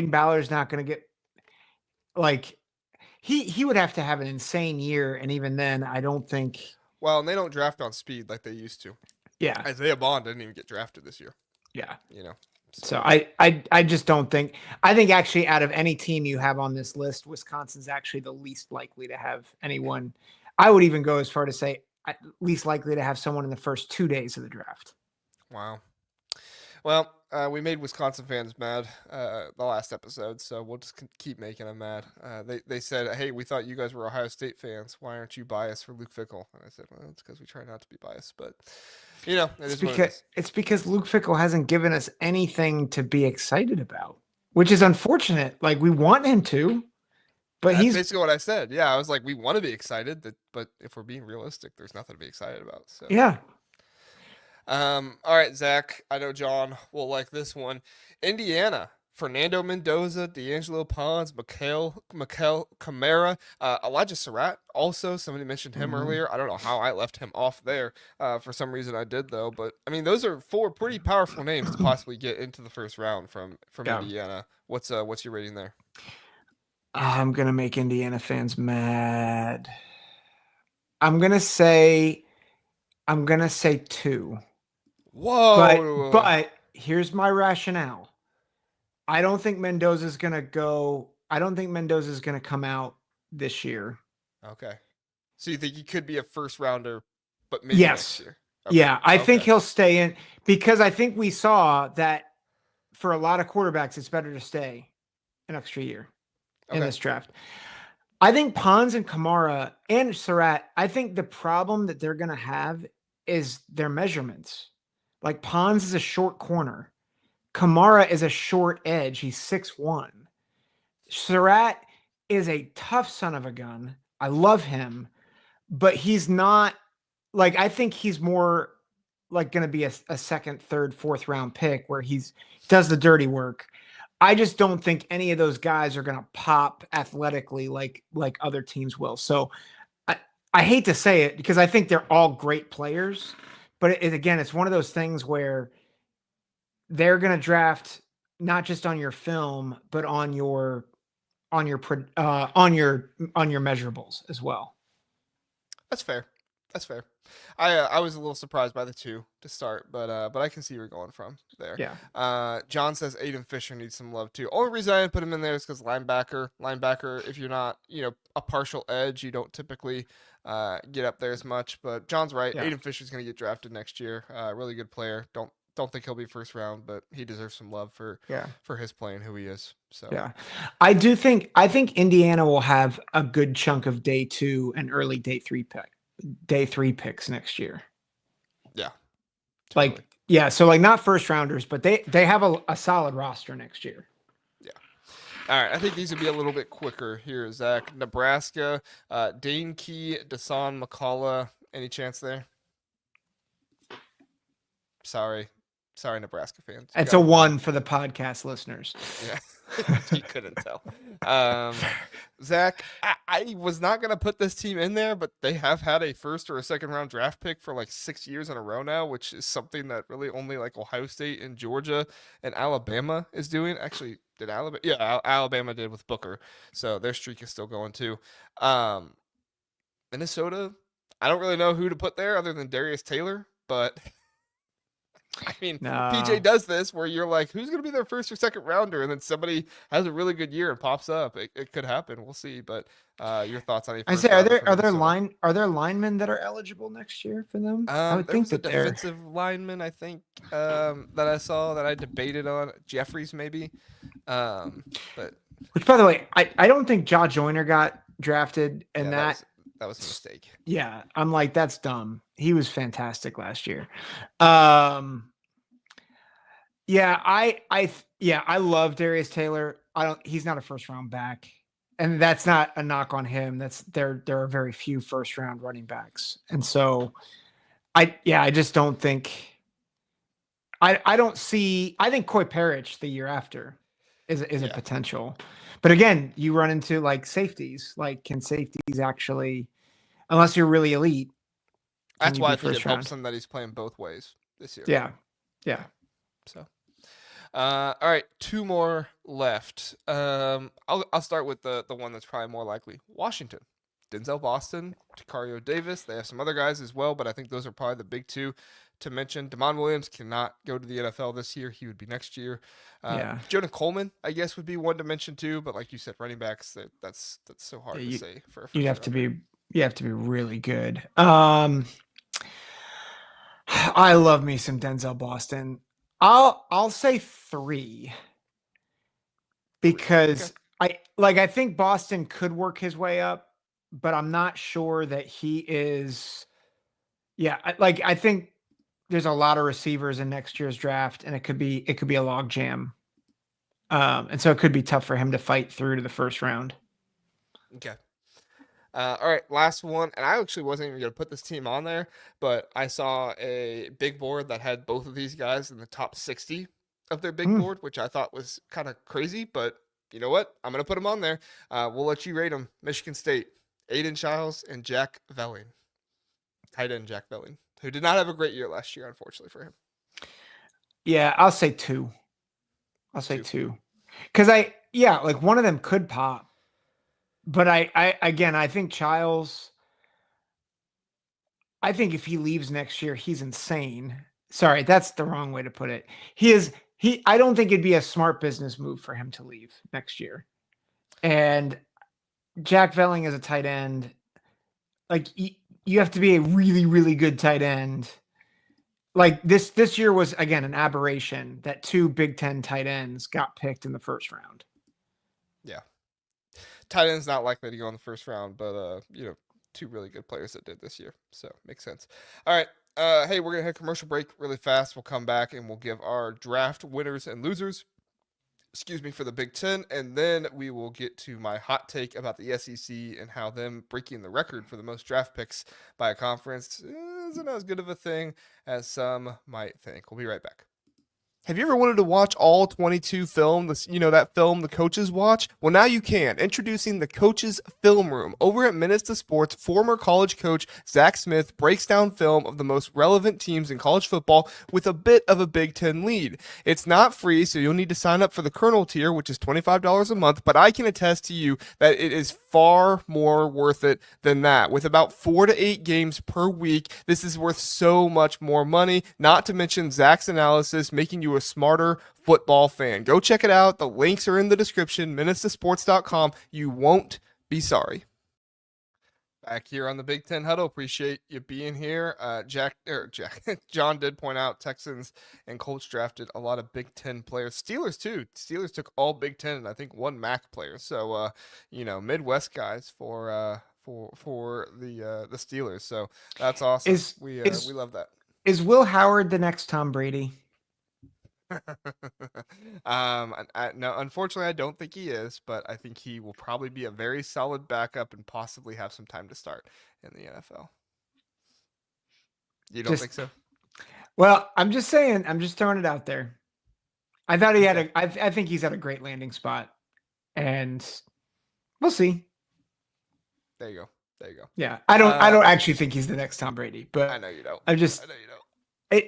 Ballard's not gonna get like he would have to have an insane year, and even then, I don't think. Well, and they don't draft on speed like they used to. Yeah, Isaiah Bond didn't even get drafted this year. Yeah, So I just don't think. I think actually, out of any team you have on this list, Wisconsin's actually the least likely to have anyone. I would even go as far to say least likely to have someone in the first 2 days of the draft. Wow. Well, we made Wisconsin fans mad the last episode, so we'll just keep making them mad. They said, "Hey, we thought you guys were Ohio State fans. Why aren't you biased for Luke Fickell?" And I said, "Well, it's because we try not to be biased, but it's because Luke Fickell hasn't given us anything to be excited about, which is unfortunate. Like we want him to, but that's basically what I said. Yeah, I was like, we want to be excited, but if we're being realistic, there's nothing to be excited about. So yeah." All right, Zach. I know John will like this one. Indiana. Fernando Mendoza, D'Angelo Pons, Mikael Kamara, Elijah Surratt. Also, somebody mentioned him earlier. I don't know how I left him off there. For some reason, I did though. But I mean, those are 4 pretty powerful names to possibly get into the first round from Indiana. What's your rating there? I'm gonna make Indiana fans mad. I'm gonna say 2. Whoa! But here's my rationale. I don't think Mendoza's going to come out this year. Okay. So you think he could be a first rounder but maybe next Yes. year. Yeah, I think Okay. he'll stay in because I think we saw that for a lot of quarterbacks, it's better to stay an extra year in Okay. this draft. I think Pons and Kamara and Surratt, I think the problem that they're going to have is their measurements. Like Pons is a short corner. Kamara is a short edge. He's 6'1". Surratt is a tough son of a gun. I love him, but he's not like, I think he's more like going to be a second, third, fourth round pick where he's does the dirty work. I just don't think any of those guys are going to pop athletically like other teams will. So I hate to say it because I think they're all great players, but again, it's one of those things where they're going to draft not just on your film, but on your measurables as well. That's fair. That's fair. I was a little surprised by the two to start, but I can see where you're going from there. Yeah. John says Aiden Fisher needs some love too. Only reason I didn't put him in there is because linebacker. If you're not a partial edge, you don't typically get up there as much. But John's right. Yeah. Aiden Fisher's gonna get drafted next year. Really good player. Don't think he'll be first round, but he deserves some love for his play and who he is. So yeah, I think Indiana will have a good chunk of day 2 and early day 3 picks next year. Yeah. Totally. Like, yeah. So like not first rounders, but they have a solid roster next year. Yeah. All right. I think these would be a little bit quicker here, Zach. Nebraska, Dane Key, Dasan McCullough. Any chance there? Sorry, Nebraska fans. It's a 1 for the podcast listeners. Yeah. You couldn't tell. Zach, I was not going to put this team in there, but they have had a first or a second round draft pick for like 6 years in a row now, which is something that really only like Ohio State and Georgia and Alabama is doing. Actually, did Alabama? Yeah, Alabama did with Booker. So their streak is still going too. Minnesota, I don't really know who to put there other than Darius Taylor, but I mean, PJ does this where you're like, who's going to be their first or second rounder? And then somebody has a really good year and pops up. It could happen. We'll see. But your thoughts on it? I say, are there linemen that are eligible next year for them? I would think that they're defensive lineman. I think that I saw that I debated on Jeffries maybe. But which, by the way, I don't think Jaw Joyner got drafted, and that was a mistake. Yeah, I'm like, that's dumb. He was fantastic last year. Yeah, I love Darius Taylor. He's not a first round back, and that's not a knock on him. There are very few first round running backs, and so I just don't think. I don't see. I think Coy Parrish the year after is a potential, but again, you run into like safeties. Like, can safeties actually, unless you're really elite? That's why I think it helps him that he's playing both ways this year. Yeah. So, all right, 2 more left. I'll start with the one that's probably more likely. Washington, Denzel Boston, Tacario Davis. They have some other guys as well, but I think those are probably the big 2 to mention. Damon Williams cannot go to the NFL this year. He would be next year. Jonah Coleman, I guess, would be one to mention too. But like you said, running backs, that's so hard to say. You have to be really good. I love me some Denzel Boston. I'll say 3 because I think Boston could work his way up, but I'm not sure that he is. Yeah, I think there's a lot of receivers in next year's draft, and it could be a log jam. And so it could be tough for him to fight through to the first round. Okay. All right, last one. And I actually wasn't even going to put this team on there, but I saw a big board that had both of these guys in the top 60 of their big board, which I thought was kind of crazy. But you know what? I'm going to put them on there. We'll let you rate them. Michigan State, Aiden Childs and Jack Velling. Tight end Jack Velling, who did not have a great year last year, unfortunately for him. Yeah, I'll say 2. I'll say 2. Because like one of them could pop. But I think Childs, I think if he leaves next year, he's insane. Sorry, that's the wrong way to put it. I don't think it'd be a smart business move for him to leave next year. And Jack Velling as a tight end, like you have to be a really, really good tight end. Like this year was again an aberration that 2 Big Ten tight ends got picked in the first round. Yeah. Tight end's not likely to go in the first round, but two really good players that did this year. So makes sense. All right. Hey, we're gonna hit a commercial break really fast. We'll come back and we'll give our draft winners and losers. Excuse me, for the Big Ten, and then we will get to my hot take about the SEC and how them breaking the record for the most draft picks by a conference isn't as good of a thing as some might think. We'll be right back. Have you ever wanted to watch all 22 film, that film the coaches watch? Well, now you can. Introducing the Coaches Film Room. Over at Minutes to Sports, former college coach Zach Smith breaks down film of the most relevant teams in college football with a bit of a Big Ten lead. It's not free, so you'll need to sign up for the Colonel tier, which is $25 a month, but I can attest to you that it is far more worth it than that. With about 4 to 8 games per week, this is worth so much more money, not to mention Zach's analysis, making you a smarter football fan. Go check it out. The links are in the description, minutestosports.com. You won't be sorry. Back here on the Big Ten Huddle. Appreciate you being here. John did point out Texans and Colts drafted a lot of Big Ten players. Steelers too. Steelers took all Big Ten and I think 1 MAC player. So Midwest guys for the Steelers. So that's awesome. We love that. Is Will Howard the next Tom Brady? No, unfortunately, I don't think he is, but I think he will probably be a very solid backup and possibly have some time to start in the NFL. You don't think so? Well, I'm just saying. I'm just throwing it out there. I thought he had I think he's at a great landing spot, and we'll see. There you go. Yeah, I don't actually think he's the next Tom Brady, but I know you don't. I know you don't.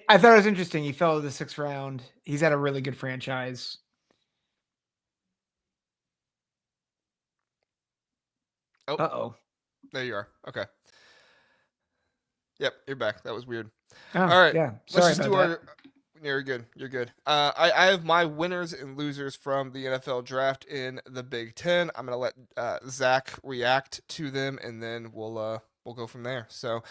I thought it was interesting. He fell to the 6th round. He's at a really good franchise. Oh. Uh-oh. There you are. Okay. Yep, you're back. That was weird. Oh, all right. Yeah. Sorry Let's just do our... You're good. I have my winners and losers from the NFL draft in the Big Ten. I'm going to let Zach react to them, and then we'll go from there. So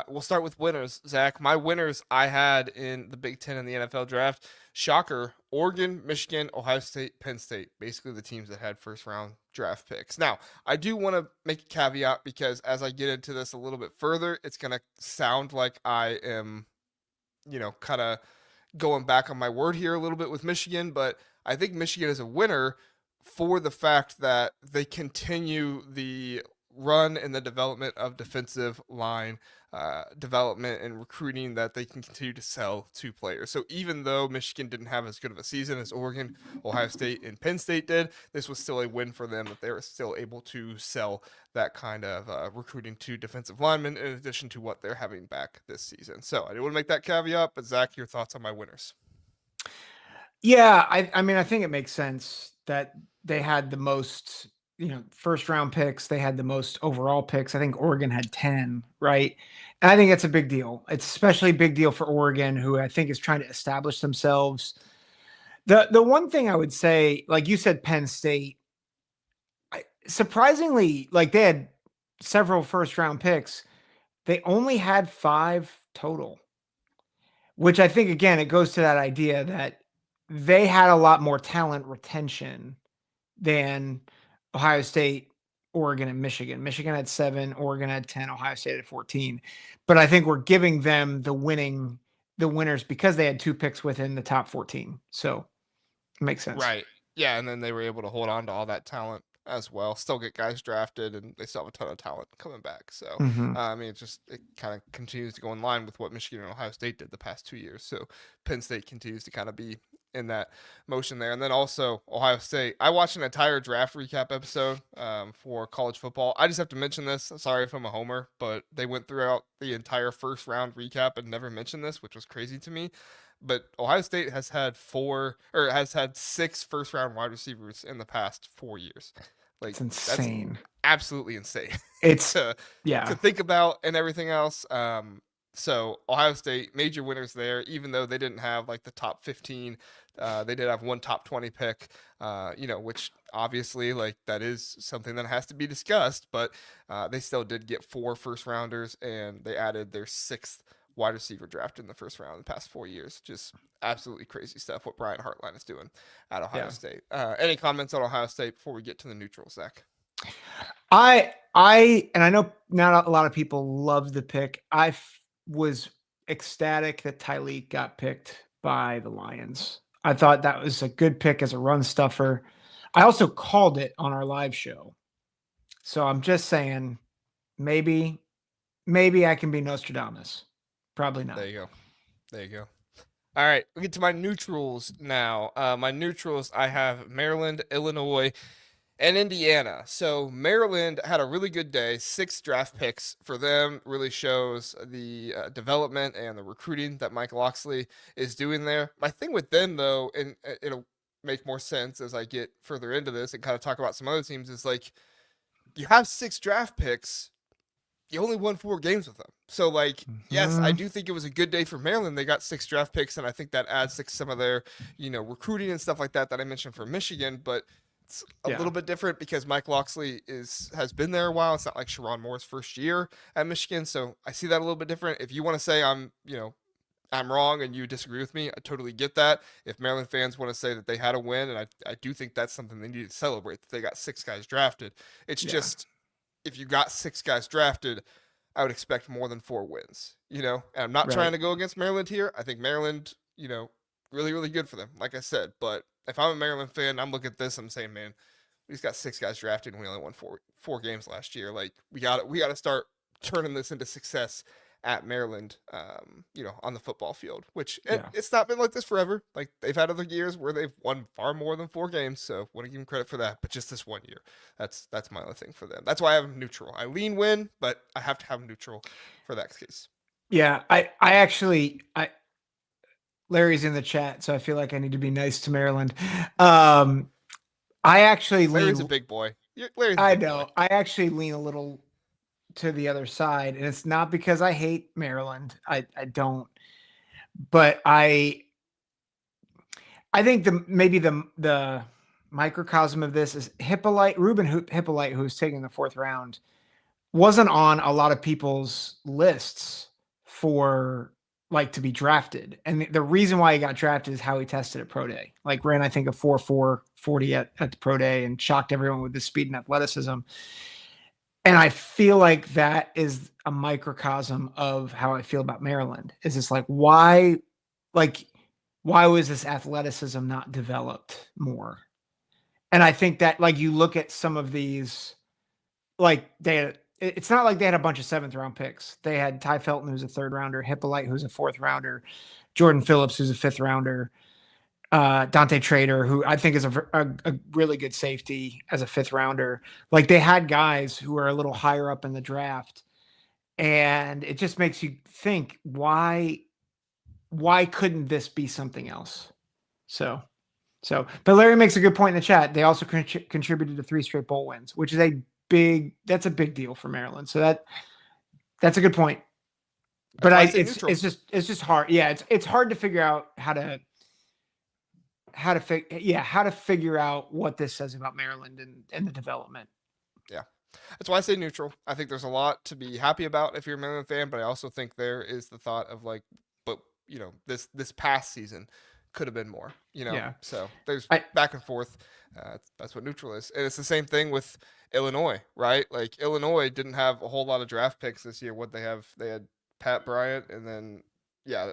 we'll start with winners. Zach, my winners I had in the Big Ten in the NFL draft. Shocker, Oregon, Michigan, Ohio State, Penn State. Basically the teams that had first-round draft picks. Now, I do want to make a caveat because as I get into this a little bit further, it's going to sound like I am, kind of going back on my word here a little bit with Michigan, but I think Michigan is a winner for the fact that they continue the run in the development of defensive line development and recruiting that they can continue to sell to players. So even though Michigan didn't have as good of a season as Oregon, Ohio State, and Penn State did, this was still a win for them that they were still able to sell that kind of recruiting to defensive linemen in addition to what they're having back this season. So I do want to make that caveat, but Zach, your thoughts on my winners? Yeah, I mean, I think it makes sense that they had the most first round picks. They had the most overall picks. I think Oregon had 10, right? And I think it's a big deal. It's especially a big deal for Oregon, who I think is trying to establish themselves. The one thing I would say, like you said, Penn State, surprisingly, like they had several first round picks. They only had 5 total, which I think, again, it goes to that idea that they had a lot more talent retention than Ohio State, Oregon, and Michigan. Michigan had 7, Oregon had 10, Ohio State had 14. But I think we're giving them the winners because they had 2 picks within the top 14. So it makes sense. Right. Yeah, and then they were able to hold on to all that talent as well, still get guys drafted, and they still have a ton of talent coming back. So, I mean, it kind of continues to go in line with what Michigan and Ohio State did the past 2 years. So Penn State continues to kind of be in that motion there. And then also Ohio State. I watched an entire draft recap episode for college football. I just have to mention this. Sorry if I'm a homer, but they went throughout the entire first round recap and never mentioned this, which was crazy to me. But Ohio State has had 6 first round wide receivers in the past 4 years. Like, it's insane. That's absolutely insane. It's to think about and everything else. So Ohio State major winners there, even though they didn't have like the top 15. They did have one top 20 pick, which obviously like that is something that has to be discussed. But they still did get 4 first rounders, and they added their 6th wide receiver draft in the first round in the past 4 years. Just absolutely crazy stuff what Brian Hartline is doing at Ohio Yeah. State. Any comments on Ohio State before we get to the neutral, Zach? And I know not a lot of people love the pick. Was ecstatic that Tyleek got picked by the Lions. I thought that was a good pick as a run stuffer. I also called it on our live show. So I'm just saying, maybe I can be Nostradamus. Probably not. There you go. All right, we get to my neutrals now. My neutrals, I have Maryland, Illinois, and Indiana. So Maryland had a really good day. 6 draft picks for them really shows the development and the recruiting that Mike Locksley is doing there. My thing with them, though, and it'll make more sense as I get further into this and kind of talk about some other teams, is like you have 6 draft picks. You only won 4 games with them. So, like, yes, I do think it was a good day for Maryland. They got 6 draft picks, and I think that adds to some of their, recruiting and stuff like that I mentioned for Michigan. But it's a little bit different because Mike Locksley has been there a while. It's not like Sharon Moore's first year at Michigan, so I see that a little bit different. If you want to say I'm wrong and you disagree with me, I totally get that. If Maryland fans want to say that they had a win, and I do think that's something they need to celebrate, that they got 6 guys drafted. It's just, if you got 6 guys drafted, I would expect more than 4 wins, And I'm not trying to go against Maryland here. I think Maryland, really, really good for them, like I said. But if I'm a Maryland fan, I'm looking at this, I'm saying, man, we just got 6 guys drafted and we only won four games last year. Like, we got to start turning this into success at Maryland, on the football field, which it's not been like this forever. Like, they've had other years where they've won far more than 4 games, so want to give them credit for that. But just this one year, that's my other thing for them. That's why I have them neutral. I lean win, but I have to have them neutral for that case. Yeah, I actually Larry's in the chat, so I feel like I need to be nice to Maryland. I actually Larry's a big boy. I know. I actually lean a little to the other side, and it's not because I hate Maryland. I don't, but I think maybe the microcosm of this is Ruben Hippolyte, who's taking the 4th round, wasn't on a lot of people's lists for like to be drafted. And the reason why he got drafted is how he tested at pro day. Like, ran, I think, a 4.4 40 at the pro day and shocked everyone with his speed and athleticism. And I feel like that is a microcosm of how I feel about Maryland. Is it's like, why was this athleticism not developed more? And I think that, like, you look at some of these, like, it's not like they had a bunch of 7th round picks. They had Ty Felton, who's a 3rd rounder, Hippolyte, who's a 4th rounder, Jordan Phillips, who's a 5th rounder, Dante Trader, who I think is a really good safety as a 5th rounder. Like, they had guys who are a little higher up in the draft, and it just makes you think, why couldn't this be something else? So, but Larry makes a good point in the chat. They also contributed to 3 straight bowl wins, which is that's a big deal for Maryland. So that's a good point. But it's just hard. Yeah, it's hard to figure out how to figure out what this says about Maryland and the development. Yeah. That's why I say neutral. I think there's a lot to be happy about if you're a Maryland fan, but I also think there is the thought of like, but this past season could have been more, Yeah. So there's back and forth. That's what neutral is. And it's the same thing with Illinois, right? Like, Illinois didn't have a whole lot of draft picks this year. They had Pat Bryant, and then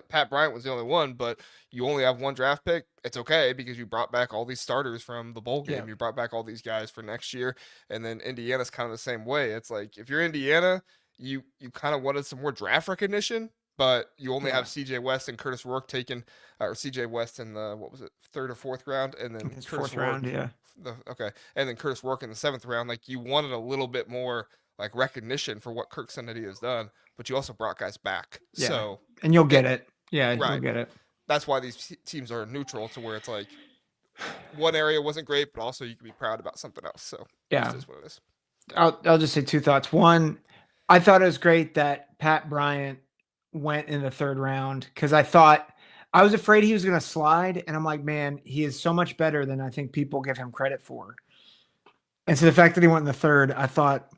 Pat Bryant was the only one, but you only have 1 draft pick. It's okay because you brought back all these starters from the bowl game. Yeah. You brought back all these guys for next year. And then Indiana's kind of the same way. It's like, if you're Indiana, you kind of wanted some more draft recognition, but you only have CJ West and Curtis Rourke taken, or CJ West in the, 3rd or 4th round, and then Curtis 4th round, yeah. And then Curtis Rourke in the 7th round. Like, you wanted a little bit more like recognition for what Kirk Kennedy has done, but you also brought guys back. Yeah. So, and you'll get it. Yeah, right. You'll get it. That's why these teams are neutral, to where it's like one area wasn't great, but also you can be proud about something else. So yeah, this is what it is. I'll just say 2 thoughts. One, I thought it was great that Pat Bryant went in the third round because I was afraid he was going to slide. And I'm like, man, he is so much better than I think people give him credit for. And so the fact that he went in the third, I thought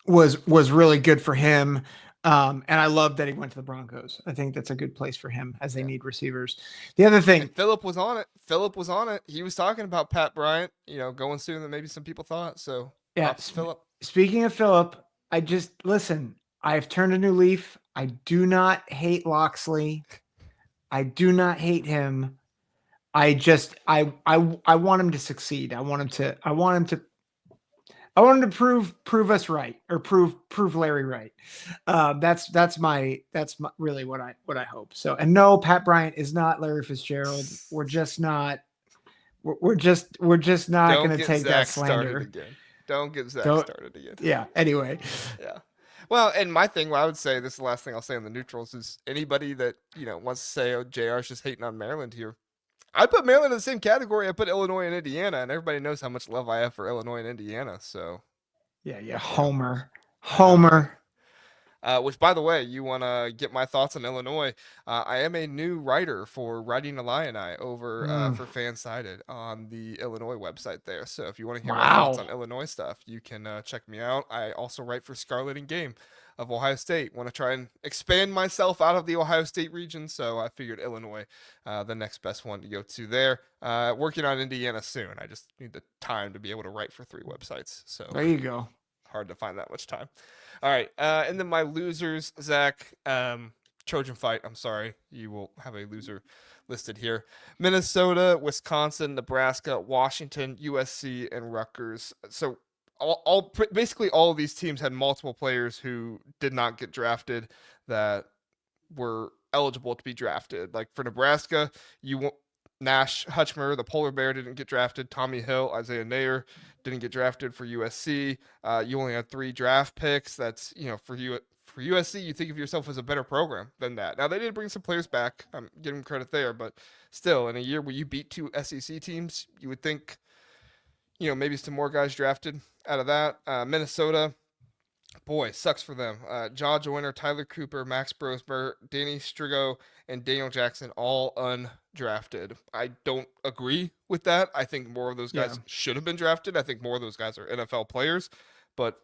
was really good for him. And I love that he went to the Broncos. I think that's a good place for him as they Yeah. need receivers. The other thing, And Philip was on it. Philip was on it. He was talking about Pat Bryant, going sooner than maybe some people thought. So yeah. props to Philip. Speaking of Philip, I just listen. I've turned a new leaf. I do not hate Loxley. I do not hate him. I want him to succeed. I want him to prove us right, or prove Larry right. That's really what I hope. So, and no, Pat Bryant is not Larry Fitzgerald. We're just not not going to take that slander. Again. Don't get Zach started again. Yeah. Anyway. Yeah. Well, and my thing, what I would say, this is the last thing I'll say on the neutrals, is anybody that wants to say, "Oh, JR's just hating on Maryland here." I put Maryland in the same category I put Illinois and Indiana, and everybody knows how much love I have for Illinois and Indiana. So, yeah, Homer. Which, by the way, you want to get my thoughts on Illinois? I am a new writer for Writing Illini over for Fansided on the Illinois website there. So if you want to hear my thoughts on Illinois stuff, you can check me out. I also write for Scarlet and Game of Ohio State. Want to try and expand myself out of the Ohio State region, so I figured Illinois, the next best one to go to there. Working on Indiana soon. I just need the time to be able to write for 3 websites. So there you go. Hard to find that much time. All right, and then my losers, Zach, Trojan fight. I'm sorry, you will have a loser listed here. Minnesota, Wisconsin, Nebraska, Washington, USC, and Rutgers. So basically all of these teams had multiple players who did not get drafted that were eligible to be drafted. Like for Nebraska, Nash Hutchmer, the polar bear, didn't get drafted. Tommy Hill, Isaiah Nair didn't get drafted for USC. You only had 3 draft picks. That's, for USC, you think of yourself as a better program than that. Now, they did bring some players back. I'm giving credit there, but still, in a year where you beat 2 SEC teams, you would think, maybe some more guys drafted out of that. Minnesota, boy, sucks for them. Jaw Joyner, Tyler Cooper, Max Brosmer, Danny Strigo, and Daniel Jackson all undrafted. I don't agree with that. I think more of those guys should have been drafted. I think more of those guys are NFL players, but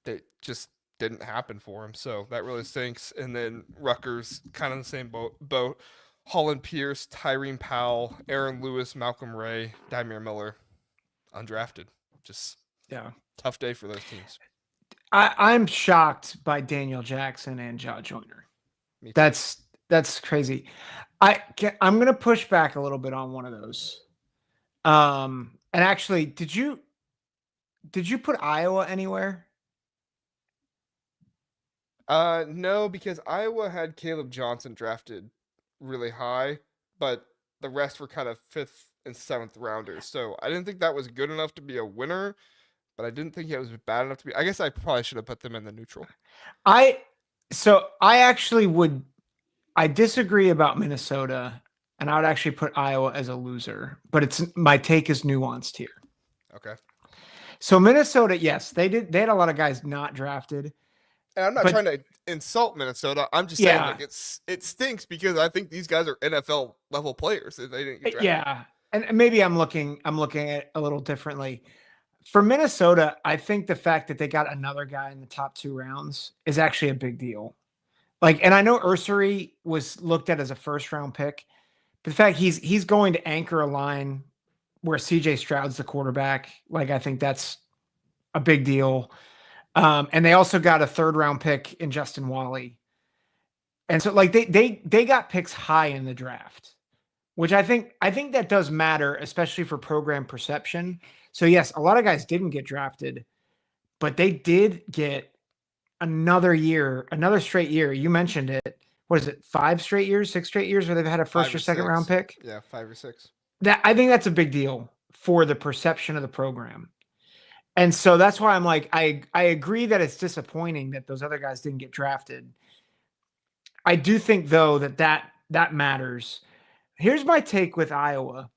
they just didn't happen for him. So that really stinks. And then Rutgers, kind of the same boat. Holland Pierce, Tyreen Powell, Aaron Lewis, Malcolm Ray, Dymere Miller, undrafted. Just tough day for those teams. I'm shocked by Daniel Jackson and Jaw Joyner. That's crazy. I'm going to push back a little bit on one of those. And actually, did you put Iowa anywhere? No, because Iowa had Caleb Johnson drafted really high, but the rest were kind of 5th and 7th rounders. So I didn't think that was good enough to be a winner, but I didn't think it was bad enough to be. I guess I probably should have put them in the neutral. I disagree about Minnesota, and I would actually put Iowa as a loser, but my take is nuanced here. Okay. So Minnesota, yes, they had a lot of guys not drafted. And I'm not trying to insult Minnesota. I'm just saying like it stinks because I think these guys are NFL level players. They didn't get drafted. Yeah. And maybe I'm looking at it a little differently. For Minnesota, I think the fact that they got another guy in the top 2 rounds is actually a big deal. Like, and I know Ursary was looked at as a 1st-round pick, but the fact he's going to anchor a line where CJ Stroud's the quarterback, like I think that's a big deal. And they also got a 3rd-round pick in Justin Wally. And so like they got picks high in the draft, which I think that does matter, especially for program perception. So yes, a lot of guys didn't get drafted, but they did get another straight year. You mentioned it. What is it? 5 straight years, 6 straight years where they've had a 1st or 2nd round pick? Yeah, 5 or 6. I think that's a big deal for the perception of the program. And so that's why I'm like, I agree that it's disappointing that those other guys didn't get drafted. I do think, though, that matters. Here's my take with Iowa.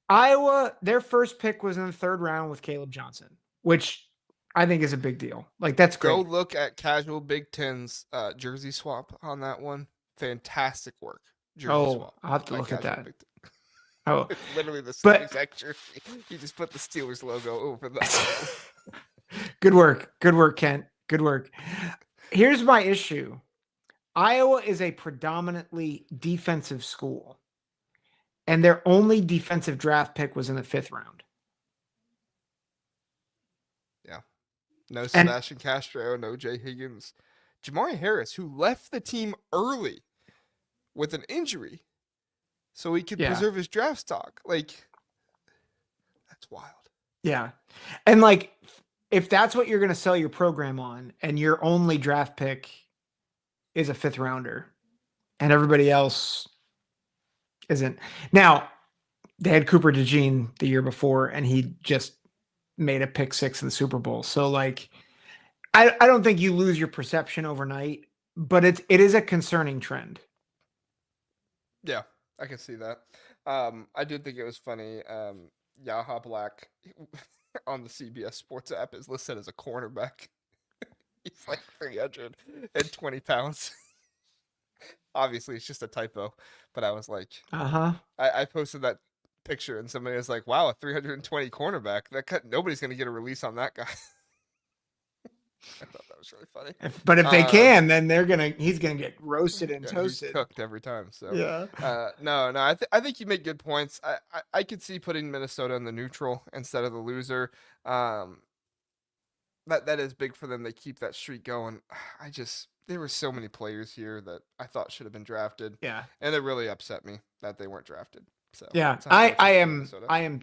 Iowa, their first pick was in the 3rd round with Caleb Johnson, which I think is a big deal. Like that's Go great. look at casual Big Ten's jersey swap on that one. Fantastic work. Jersey Oh, swap I'll have to by look at casual that. Big Ten. Oh, It's literally the same but exact jersey. You just put the Steelers logo over the other one. good work. Good work, Kent. Good work. Here's my issue. Iowa is a predominantly defensive school, and their only defensive draft pick was in the 5th round. Yeah. No And Sebastian Castro, no Jay Higgins. Jamari Harris, who left the team early with an injury so he could yeah, preserve his draft stock. Like, that's wild. yeah. And like, if that's what you're going to sell your program on, and your only draft pick is a 5th rounder, and everybody else isn't. Now, they had Cooper DeJean the year before, and he just made a pick 6 in the Super Bowl. So like, I don't think you lose your perception overnight, but it is a concerning trend. Yeah, I can see that. I did think it was funny. Yaha Black on the CBS Sports app is listed as a cornerback. He's like 320 pounds. Obviously, it's just a typo, but I was like, Uh-huh. I posted that picture and somebody was like, "Wow, a 320 cornerback. Nobody's gonna get a release on that guy." I thought that was really funny. But if they can, then he's gonna get roasted and Yeah, he's toasted. cooked every time. So Yeah. no, I think you make good points. I could see putting Minnesota in the neutral instead of the loser. That is big for them. They keep that streak going. There were so many players here that I thought should have been drafted. Yeah. And it really upset me that they weren't drafted. So Yeah. it's unfortunate I for am Minnesota.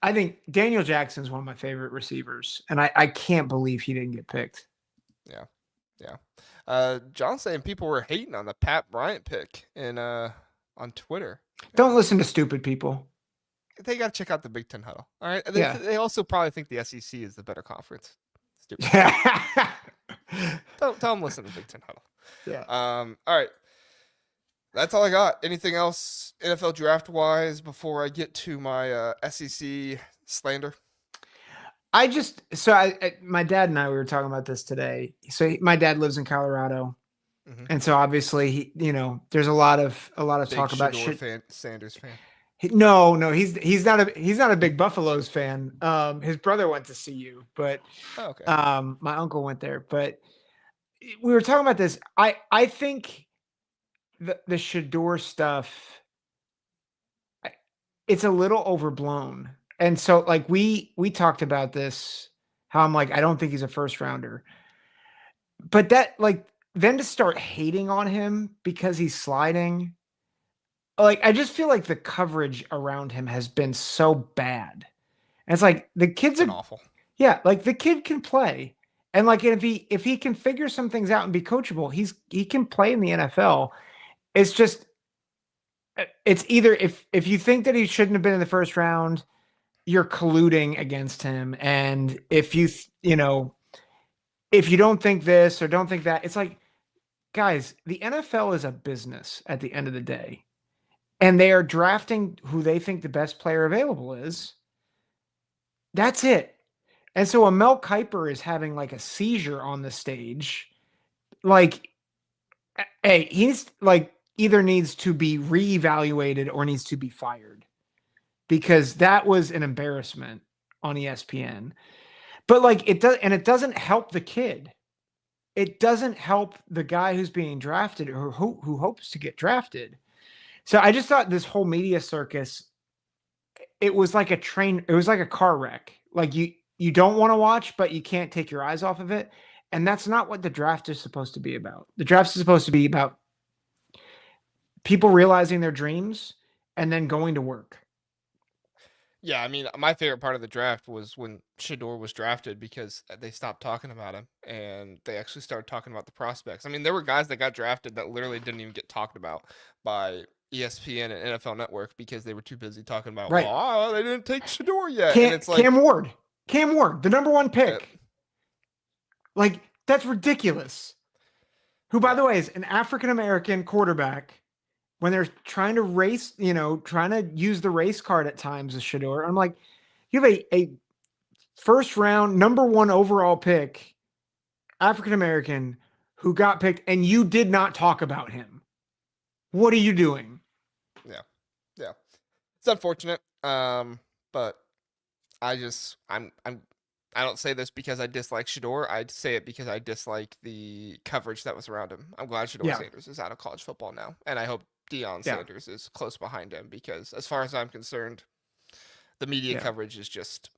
I think Daniel Jackson's one of my favorite receivers, and I can't believe he didn't get picked. Yeah. Yeah. John saying people were hating on the Pat Bryant pick on Twitter. Don't listen to stupid people. They got to check out the Big Ten Huddle. All right. Yeah. They also probably think the SEC is the better conference. Stupid. Yeah. Tell them listen to the Big Ten Huddle. Yeah. All right. That's all I got. Anything else NFL draft wise before I get to my SEC slander? My dad and I, we were talking about this today. So my dad lives in Colorado. Mhm. And so obviously there's a lot of Big talk about Sanders fan. No, he's not a big Buffaloes fan. His brother went to CU, but okay. My uncle went there. But we were talking about this. I think the Shador stuff, it's a little overblown. And so like we talked about this, how I'm like, I don't think he's a first rounder. But that like then to start hating on him because he's sliding. Like, I just feel like the coverage around him has been so bad. And it's like the kid's awful. Yeah, like the kid can play. And like if he can figure some things out and be coachable, he can play in the NFL. It's just it's either if you think that he shouldn't have been in the first round, you're colluding against him. And if if you don't think this or don't think that, it's like, guys, the NFL is a business at the end of the day. And they are drafting who they think the best player available is. That's it. And so a Mel Kiper is having like a seizure on the stage. Like, hey, he's like either needs to be reevaluated or needs to be fired because that was an embarrassment on ESPN. But like it doesn't help the kid. It doesn't help the guy who's being drafted or who hopes to get drafted. So I just thought this whole media circus, it was like a car wreck. Like you don't want to watch, but you can't take your eyes off of it. And that's not what the draft is supposed to be about. The draft is supposed to be about people realizing their dreams and then going to work. Yeah, I mean, my favorite part of the draft was when Shador was drafted because they stopped talking about him and they actually started talking about the prospects. I mean, there were guys that got drafted that literally didn't even get talked about by ESPN and NFL Network because they were too busy talking about, right. Oh, they didn't take Shador yet. And it's like Cam Ward, the number one pick. Like, that's ridiculous. Who, by the way, is an African-American quarterback. When they're trying to race, trying to use the race card at times as Shador, I'm like, you have first round, number 1 overall pick, African American, who got picked, and you did not talk about him. What are you doing? Yeah. It's unfortunate. But I don't say this because I dislike Shador. I say it because I dislike the coverage that was around him. I'm glad Shador Sanders is out of college football now, and I hope Deion Sanders is close behind him, because as far as I'm concerned, the media coverage is just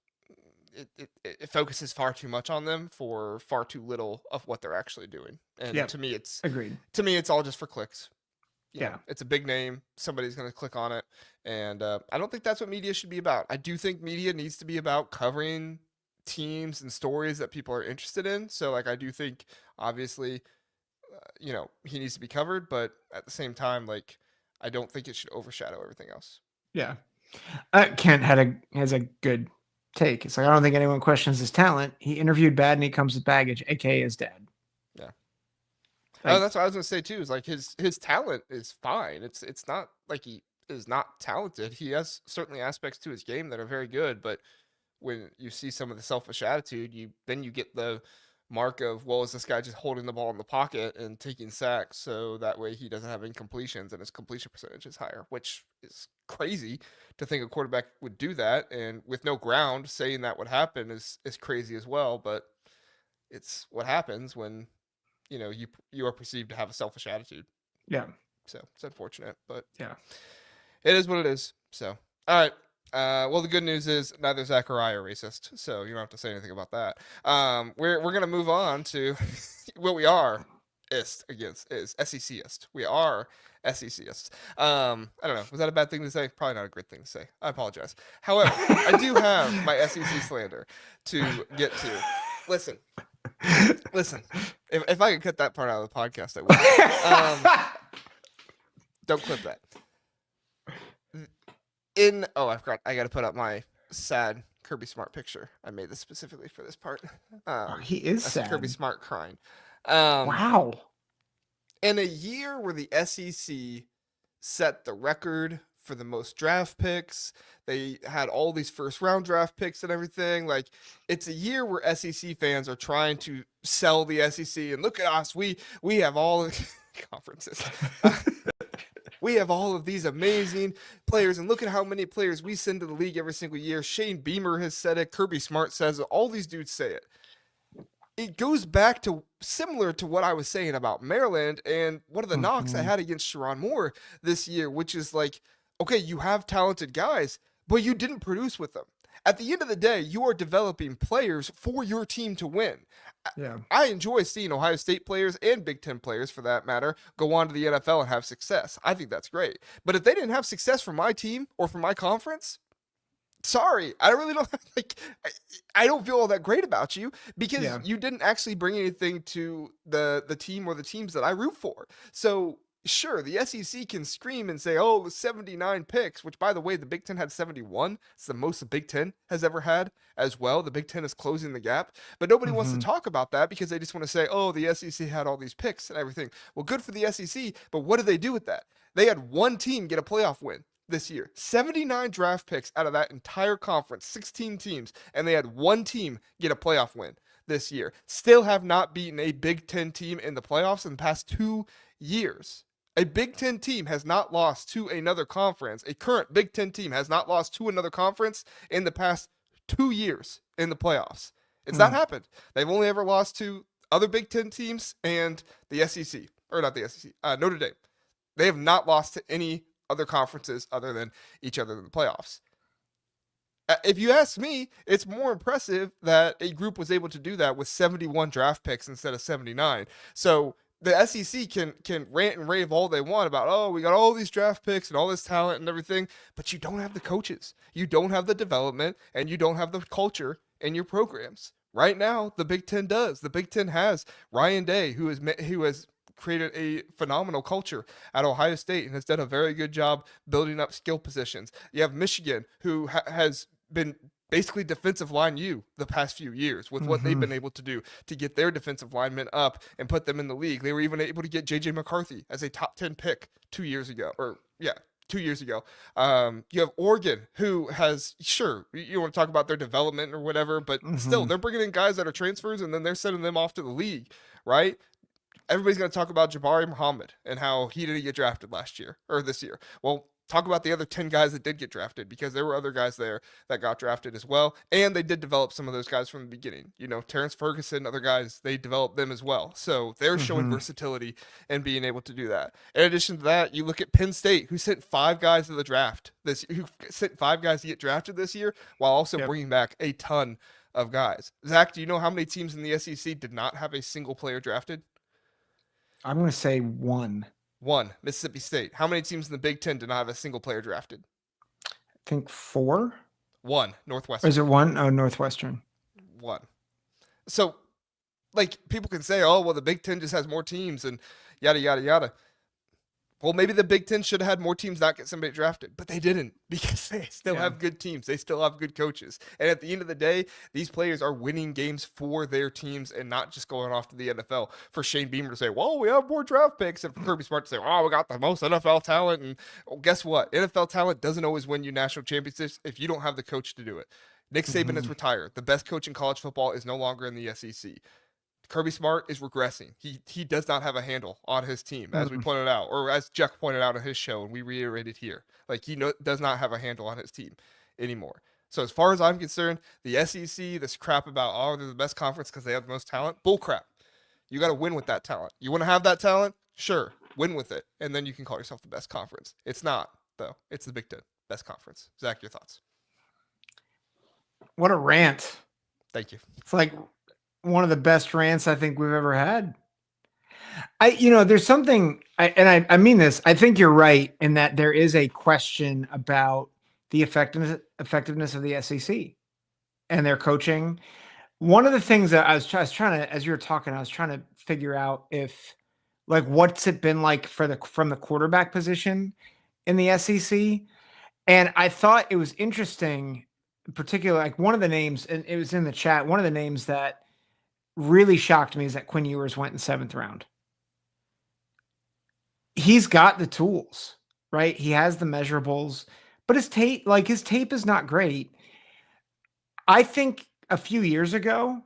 it focuses far too much on them for far too little of what they're actually doing. And to me, it's agreed. To me, it's all just for clicks. You know, it's a big name. Somebody's going to click on it. And I don't think that's what media should be about. I do think media needs to be about covering teams and stories that people are interested in. So, like, I do think, obviously, he needs to be covered. But at the same time, like, I don't think it should overshadow everything else. Yeah. Kent has a good take. It's like, I don't think anyone questions his talent. He interviewed bad and he comes with baggage, a.k.a. his dad. Yeah. That's what I was going to say, too, is like his talent is fine. It's not like he is not talented. He has certainly aspects to his game that are very good, but when you see some of the selfish attitude, you get the mark of, well, is this guy just holding the ball in the pocket and taking sacks so that way he doesn't have incompletions and his completion percentage is higher, which is crazy to think a quarterback would do that. And with no ground, saying that would happen is crazy as well. But it's what happens when you are perceived to have a selfish attitude. Yeah. So it's unfortunate, but yeah, it is what it is. So, all right. Well, the good news is neither Zach or I are racist, so you don't have to say anything about that. We're gonna move on to what we are is SECist. We are SECist. I don't know. Was that a bad thing to say? Probably not a great thing to say. I apologize. However, I do have my SEC slander to get to. Listen. If I could cut that part out of the podcast, I would. Don't clip that. I forgot. I got to put up my sad Kirby Smart picture. I made this specifically for this part. He is sad. Kirby Smart crying. Wow. In a year where the SEC set the record for the most draft picks, they had all these first round draft picks and everything. Like, it's a year where SEC fans are trying to sell the SEC and look at us. We have all conferences. We have all of these amazing players, and look at how many players we send to the league every single year. Shane Beamer has said it. Kirby Smart says it. All these dudes say it. It goes back to similar to what I was saying about Maryland and one of the knocks I had against Sharon Moore this year, which is like, okay, you have talented guys, but you didn't produce with them. At the end of the day, you are developing players for your team to win. Yeah. I enjoy seeing Ohio State players and Big Ten players, for that matter, go on to the NFL and have success. I think that's great. But if they didn't have success for my team or for my conference, sorry, I really don't I don't feel all that great about you, because you didn't actually bring anything to the team or the teams that I root for. So sure, the SEC can scream and say, oh, 79 picks, which, by the way, the Big Ten had 71. It's the most the Big Ten has ever had as well. The Big Ten is closing the gap. But nobody wants to talk about that because they just want to say, oh, the SEC had all these picks and everything. Well, good for the SEC, but what did they do with that? They had one team get a playoff win this year. 79 draft picks out of that entire conference, 16 teams, and they had one team get a playoff win this year. Still have not beaten a Big Ten team in the playoffs in the past 2 years. A Big Ten team has not lost to another conference. A current Big Ten team has not lost to another conference in the past 2 years in the playoffs. It's not happened. They've only ever lost to other Big Ten teams and the SEC. Or not the SEC, Notre Dame. They have not lost to any other conferences other than each other in the playoffs. If you ask me, it's more impressive that a group was able to do that with 71 draft picks instead of 79. So the SEC can rant and rave all they want about, oh, we got all these draft picks and all this talent and everything, but you don't have the coaches. You don't have the development, and you don't have the culture in your programs. Right now, the Big Ten does. The Big Ten has Ryan Day, who has created a phenomenal culture at Ohio State and has done a very good job building up skill positions. You have Michigan, who has been basically defensive line the past few years with what they've been able to do to get their defensive linemen up and put them in the league. They were even able to get J.J. McCarthy as a top 10 pick 2 years ago, 2 years ago. You have Oregon, who has, sure, you want to talk about their development or whatever, but still, they're bringing in guys that are transfers and then they're sending them off to the league, right? Everybody's going to talk about Jabari Muhammad and how he didn't get drafted last year or this year. Well, talk about the other 10 guys that did get drafted, because there were other guys there that got drafted as well. And they did develop some of those guys from the beginning. You know, Terrence Ferguson, other guys, they developed them as well. So they're showing versatility and being able to do that. In addition to that, you look at Penn State, who sent 5 guys to the draft who sent 5 guys to get drafted this year, while also bringing back a ton of guys. Zach, do you know how many teams in the SEC did not have a single player drafted? I'm going to say 1. 1, Mississippi State. How many teams in the Big Ten did not have a single player drafted? I think 4. 1, Northwestern. Or is it 1? Oh, Northwestern. 1. So, like, people can say, oh, well, the Big Ten just has more teams and yada, yada, yada. Well, maybe the Big Ten should have had more teams not get somebody drafted, but they didn't, because they still have good teams. They still have good coaches. And at the end of the day, these players are winning games for their teams and not just going off to the NFL. For Shane Beamer to say, well, we have more draft picks, and for Kirby Smart to say, oh, we got the most NFL talent. And guess what? NFL talent doesn't always win you national championships if you don't have the coach to do it. Nick Saban is retired. The best coach in college football is no longer in the SEC. Kirby Smart is regressing. He does not have a handle on his team, as we pointed out, or as Jack pointed out on his show, and we reiterated here. Like, he does not have a handle on his team anymore. So as far as I'm concerned, the SEC, this crap about, oh, they're the best conference because they have the most talent, bull crap. You got to win with that talent. You want to have that talent? Sure, win with it, and then you can call yourself the best conference. It's not, though. It's the Big Ten, best conference. Zach, your thoughts? What a rant. Thank you. It's like one of the best rants I think we've ever had. There's something, I mean this, I think you're right in that there is a question about the effectiveness of the SEC and their coaching. One of the things that I was trying to, as you were talking, I was trying to figure out if, like, what's it been like from the quarterback position in the SEC. And I thought it was interesting, in particular, like one of the names, and it was in the chat, one of the names that really shocked me is that Quinn Ewers went in 7th round. He's got the tools, right? He has the measurables, but his tape is not great. I think a few years ago,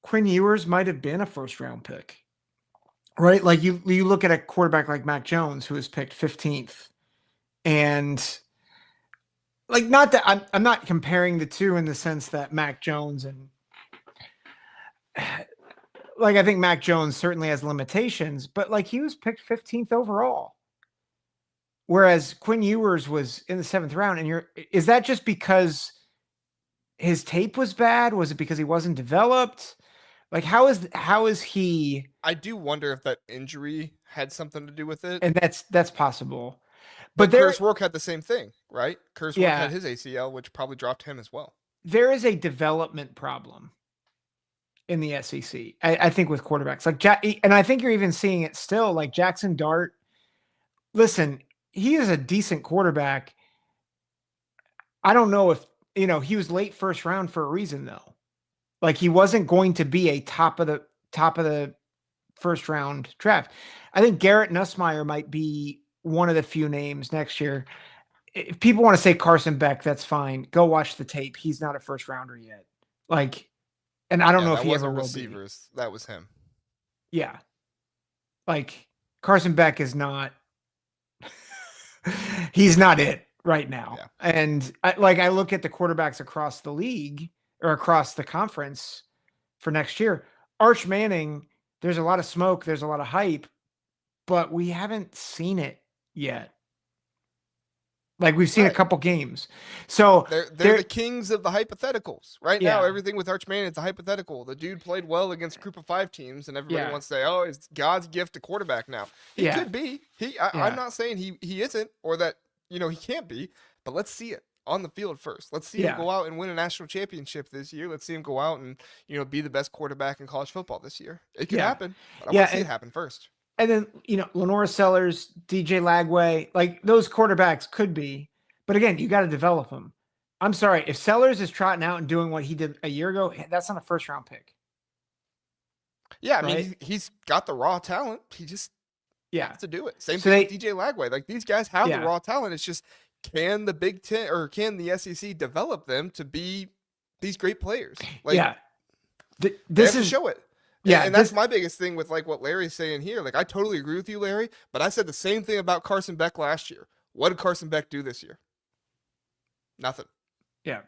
Quinn Ewers might have been a 1st round pick, right? Like you look at a quarterback like Mac Jones, who was picked 15th, and like, not that I'm not comparing the two in the sense that Mac Jones and, like, I think Mac Jones certainly has limitations, but like, he was picked 15th overall. Whereas Quinn Ewers was in the 7th round. And is that just because his tape was bad? Was it because he wasn't developed? Like, how is he? I do wonder if that injury had something to do with it. And that's possible. But Curtis Rourke had the same thing, right? Curtis Rourke had his ACL, which probably dropped him as well. There is a development problem in the SEC, I think, with quarterbacks like and I think you're even seeing it still. Like Jackson Dart, listen, he is a decent quarterback. I don't know if, he was late 1st round for a reason, though. Like, he wasn't going to be a top of the 1st round draft. I think Garrett Nussmeier might be one of the few names next year. If people want to say Carson Beck, that's fine. Go watch the tape. He's not a 1st rounder yet. Like, and I don't know if he ever will be. That was him. Yeah. Like, Carson Beck is not, he's not it right now. Yeah. And I look at the quarterbacks across the league or across the conference for next year. Arch Manning, there's a lot of smoke, there's a lot of hype, but we haven't seen it yet. Like, we've seen a couple games. So they're the kings of the hypotheticals. Right now, everything with Arch Manning is a hypothetical. The dude played well against a group of 5 teams, and everybody wants to say, oh, it's God's gift to quarterback now. He could be. I'm not saying he isn't, or that, he can't be, but let's see it on the field first. Let's see him go out and win a national championship this year. Let's see him go out and, be the best quarterback in college football this year. It could happen, but I want to see it happen first. And then, Lenora Sellers, DJ Lagway, like, those quarterbacks could be. But again, you got to develop them. I'm sorry. If Sellers is trotting out and doing what he did a year ago, that's not a 1st round pick. Yeah, I mean, he's got the raw talent. He just Yeah. have to do it. Same So thing with DJ Lagway. Like these guys have the Yeah. raw talent. It's just, can the Big Ten or can the SEC develop them to be these great players? Like Yeah. they This have to is show it. yeah. And that's my biggest thing with like what Larry's saying here. Like I totally agree with you, Larry, but I said the same thing about Carson Beck last year. What did Carson Beck do this year? Nothing. Yeah.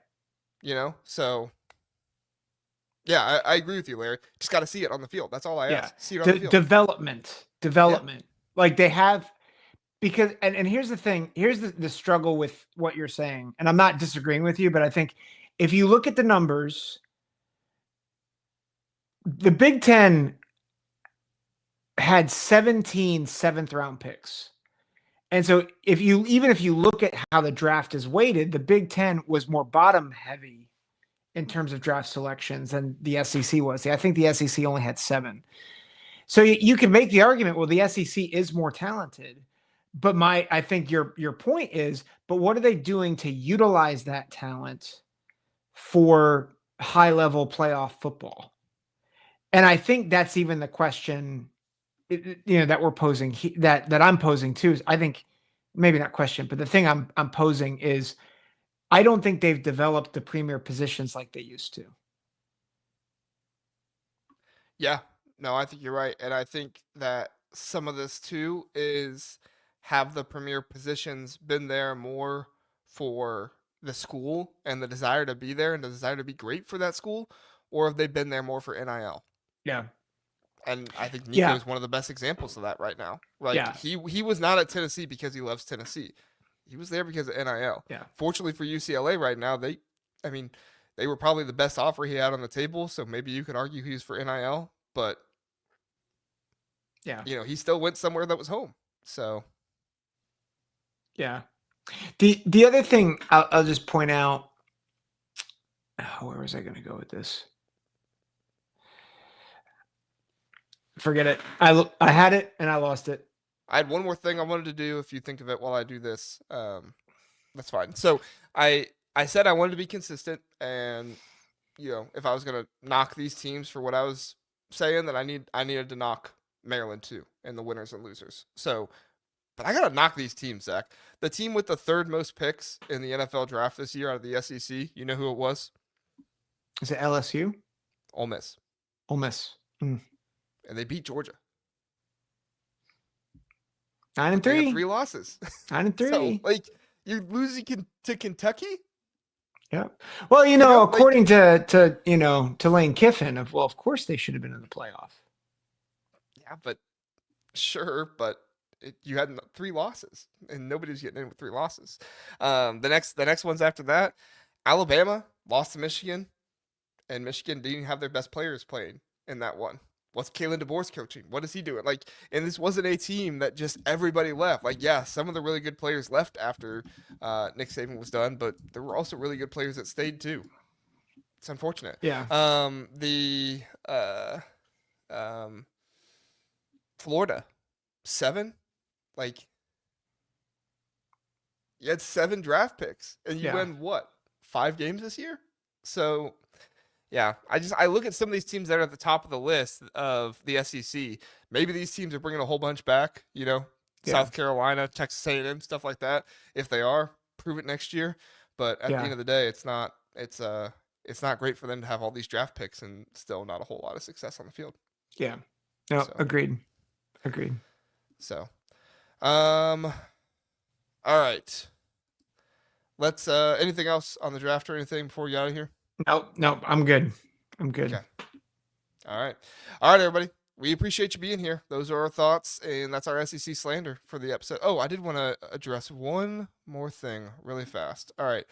You know? So yeah, I agree with you, Larry. Just got to see it on the field. That's all I ask. See it on the field. Development. Like they have, because and here's the thing. Here's the struggle with what you're saying, and I'm not disagreeing with you, but I think if you look at the numbers, the Big Ten had 17 7th-round picks. And so if you look at how the draft is weighted, the Big Ten was more bottom heavy in terms of draft selections than the SEC was. I think the SEC only had 7. So you can make the argument, well, the SEC is more talented. But I think your point is, but what are they doing to utilize that talent for high-level playoff football? And I think that's even the question, that we're posing, that I'm posing too. Is I think maybe not question, but the thing I'm posing is, I don't think they've developed the premier positions like they used to. Yeah, no, I think you're right. And I think that some of this too is, have the premier positions been there more for the school and the desire to be there and the desire to be great for that school, or have they been there more for NIL? Yeah. And I think Nico is one of the best examples of that right now. Like he was not at Tennessee because he loves Tennessee. He was there because of NIL. Yeah. Fortunately for UCLA right now, they were probably the best offer he had on the table. So maybe you could argue he's for NIL, but he still went somewhere that was home. So yeah. The other thing I'll just point out, where was I going to go with this? Forget it. I had it and I lost it. I had one more thing I wanted to do. If you think of it while I do this, that's fine. So I said I wanted to be consistent, and if I was gonna knock these teams for what I was saying, that I needed to knock Maryland too, and the winners and losers. So, but I gotta knock these teams, Zach. The team with the 3rd most picks in the NFL draft this year out of the SEC, you know who it was? Is it LSU? Ole Miss. Ole Miss. And they beat Georgia. 9-3. 3 losses. 9-3. So, like, you're losing to Kentucky? Yeah. Well, according to Lane Kiffin, of course they should have been in the playoff. Yeah, but sure, but you had 3 losses, and nobody's getting in with 3 losses. The next ones after that, Alabama lost to Michigan, and Michigan didn't have their best players playing in that one. What's Kalen DeBoer's coaching? What is he doing? Like, and this wasn't a team that just everybody left. Like, yeah, some of the really good players left after Nick Saban was done, but there were also really good players that stayed too. It's unfortunate. Yeah. Florida, 7. Like, you had 7 draft picks, and you win what, 5 games this year? So. Yeah, I look at some of these teams that are at the top of the list of the SEC. Maybe these teams are bringing a whole bunch back, South Carolina, Texas A&M, stuff like that. If they are, prove it next year. But at the end of the day, it's not great for them to have all these draft picks and still not a whole lot of success on the field. Yeah. No, agreed. So, all right. Let's anything else on the draft or anything before we get out of here? Nope. I'm good. Okay. All right, everybody. We appreciate you being here. Those are our thoughts, and that's our SEC slander for the episode. Oh, I did want to address one more thing really fast. All right.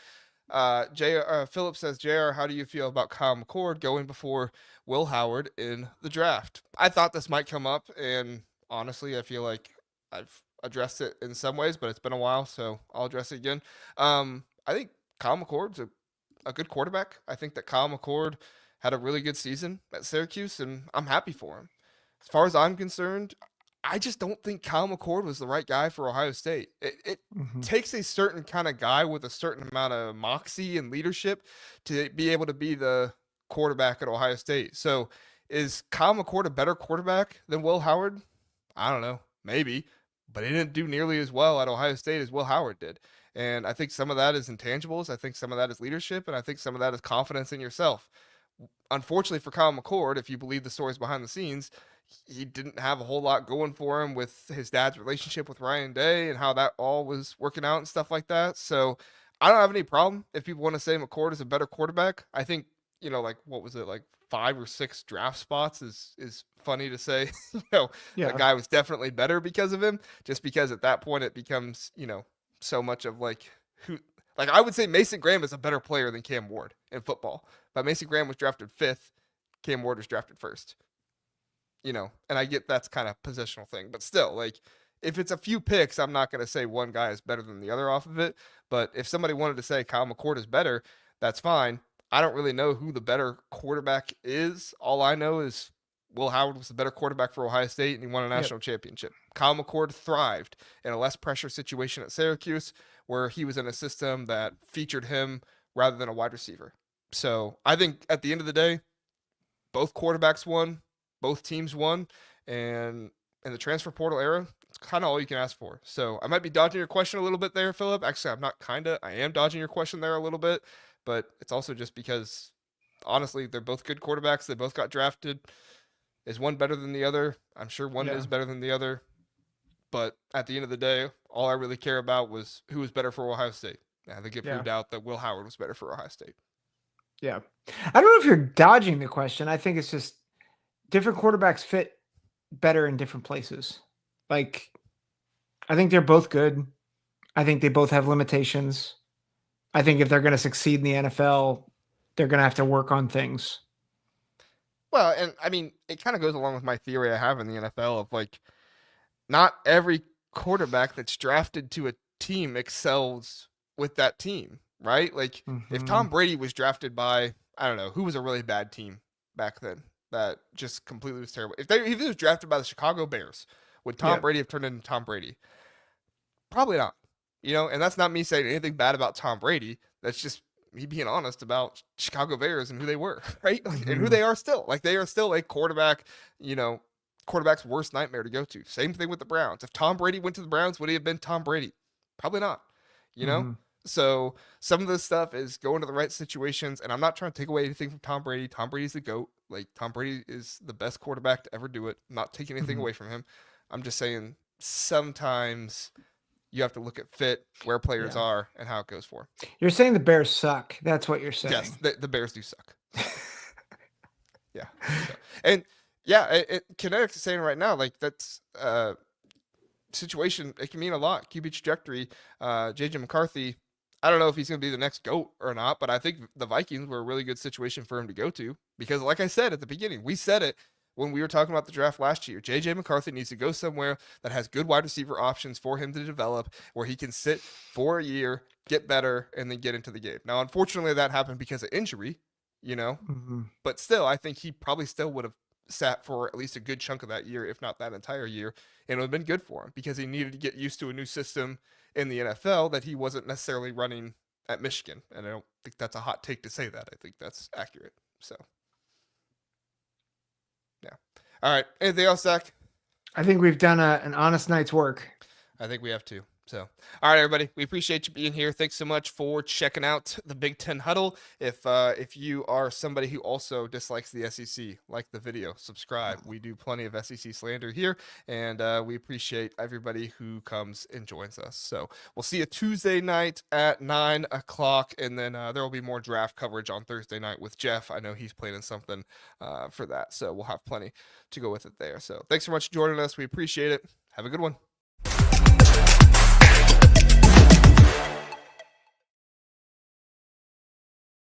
Philip says, JR, how do you feel about Kyle McCord going before Will Howard in the draft? I thought this might come up, and honestly, I feel like I've addressed it in some ways, but it's been a while, so I'll address it again. I think Kyle McCord's a good quarterback. I think that Kyle McCord had a really good season at Syracuse, and I'm happy for him. As far as I'm concerned, I just don't think Kyle McCord was the right guy for Ohio State. It takes a certain kind of guy with a certain amount of moxie and leadership to be able to be the quarterback at Ohio State. So is Kyle McCord a better quarterback than Will Howard? I don't know. maybe, but he didn't do nearly as well at Ohio State as Will Howard did. And I think some of that is intangibles. I think some of that is leadership. And I think some of that is confidence in yourself. Unfortunately for Kyle McCord, if you believe the stories behind the scenes, he didn't have a whole lot going for him with his dad's relationship with Ryan Day and how that all was working out and stuff like that. So I don't have any problem if people want to say McCord is a better quarterback. I think, like what was it, like 5 or 6 draft spots is funny to say. The guy was definitely better because of him, just because at that point it becomes, so much of like who. Like, I would say Mason Graham is a better player than Cam Ward in football. But Mason Graham was drafted 5th. Cam Ward was drafted 1st. And I get that's kind of positional thing. But still, like, if it's a few picks, I'm not going to say one guy is better than the other off of it. But if somebody wanted to say Kyle McCord is better, that's fine. I don't really know who the better quarterback is. All I know is Will Howard was the better quarterback for Ohio State, and he won a national championship. Kyle McCord thrived in a less pressure situation at Syracuse, where he was in a system that featured him rather than a wide receiver. So I think at the end of the day, both quarterbacks won, both teams won, and in the transfer portal era, it's kind of all you can ask for. So I might be dodging your question a little bit there, Philip. Actually, I am dodging your question there a little bit, but it's also just because, honestly, they're both good quarterbacks. They both got drafted. Is one better than the other? I'm sure one is better than the other. But at the end of the day, all I really care about was who was better for Ohio State. I think it proved out that Will Howard was better for Ohio State. Yeah. I don't know if you're dodging the question. I think it's just different quarterbacks fit better in different places. Like, I think they're both good. I think they both have limitations. I think if they're going to succeed in the NFL, they're going to have to work on things. Well, and I mean, it kind of goes along with my theory I have in the NFL of like, not every quarterback that's drafted to a team excels with that team, right? Like, if Tom Brady was drafted by, I don't know, who was a really bad team back then that just completely was terrible. If he was drafted by the Chicago Bears, would Tom Brady have turned into Tom Brady? Probably not. And that's not me saying anything bad about Tom Brady. That's just me being honest about Chicago Bears and who they were, right? Like, and who they are still. Like, they are still a quarterback's worst nightmare to go to. Same thing with the Browns. If Tom Brady went to the Browns, would he have been Tom Brady? Probably not. So some of this stuff is going to the right situations, and I'm not trying to take away anything from Tom Brady. Tom Brady's the GOAT. Like, Tom Brady is the best quarterback to ever do it. I'm not taking anything away from him. I'm just saying sometimes you have to look at fit, where players are, and how it goes for. You're saying the Bears suck. That's what you're saying. Yes, the Bears do suck. Yeah. So, and yeah, Kinetics is saying right now, like, that's situation. It can mean a lot. QB trajectory. JJ McCarthy, I don't know if he's going to be the next GOAT or not, but I think the Vikings were a really good situation for him to go to because, like I said at the beginning, we said it when we were talking about the draft last year. JJ McCarthy needs to go somewhere that has good wide receiver options for him to develop, where he can sit for a year, get better, and then get into the game. Now, unfortunately, that happened because of injury, but still, I think he probably still would have sat for at least a good chunk of that year, if not that entire year, and it would have been good for him because he needed to get used to a new system in the NFL that he wasn't necessarily running at Michigan. And I don't think that's a hot take to say that. I think that's accurate. So, yeah. All right. Anything else, Zach? I think we've done an honest night's work. I think we have to. So, all right, everybody, we appreciate you being here. Thanks so much for checking out the Big Ten Huddle. If you are somebody who also dislikes the SEC, like the video, subscribe. We do plenty of SEC slander here, and we appreciate everybody who comes and joins us. So we'll see you Tuesday night at 9 o'clock, and then there will be more draft coverage on Thursday night with Jeff. I know he's planning something for that, so we'll have plenty to go with it there. So thanks so much for joining us. We appreciate it. Have a good one.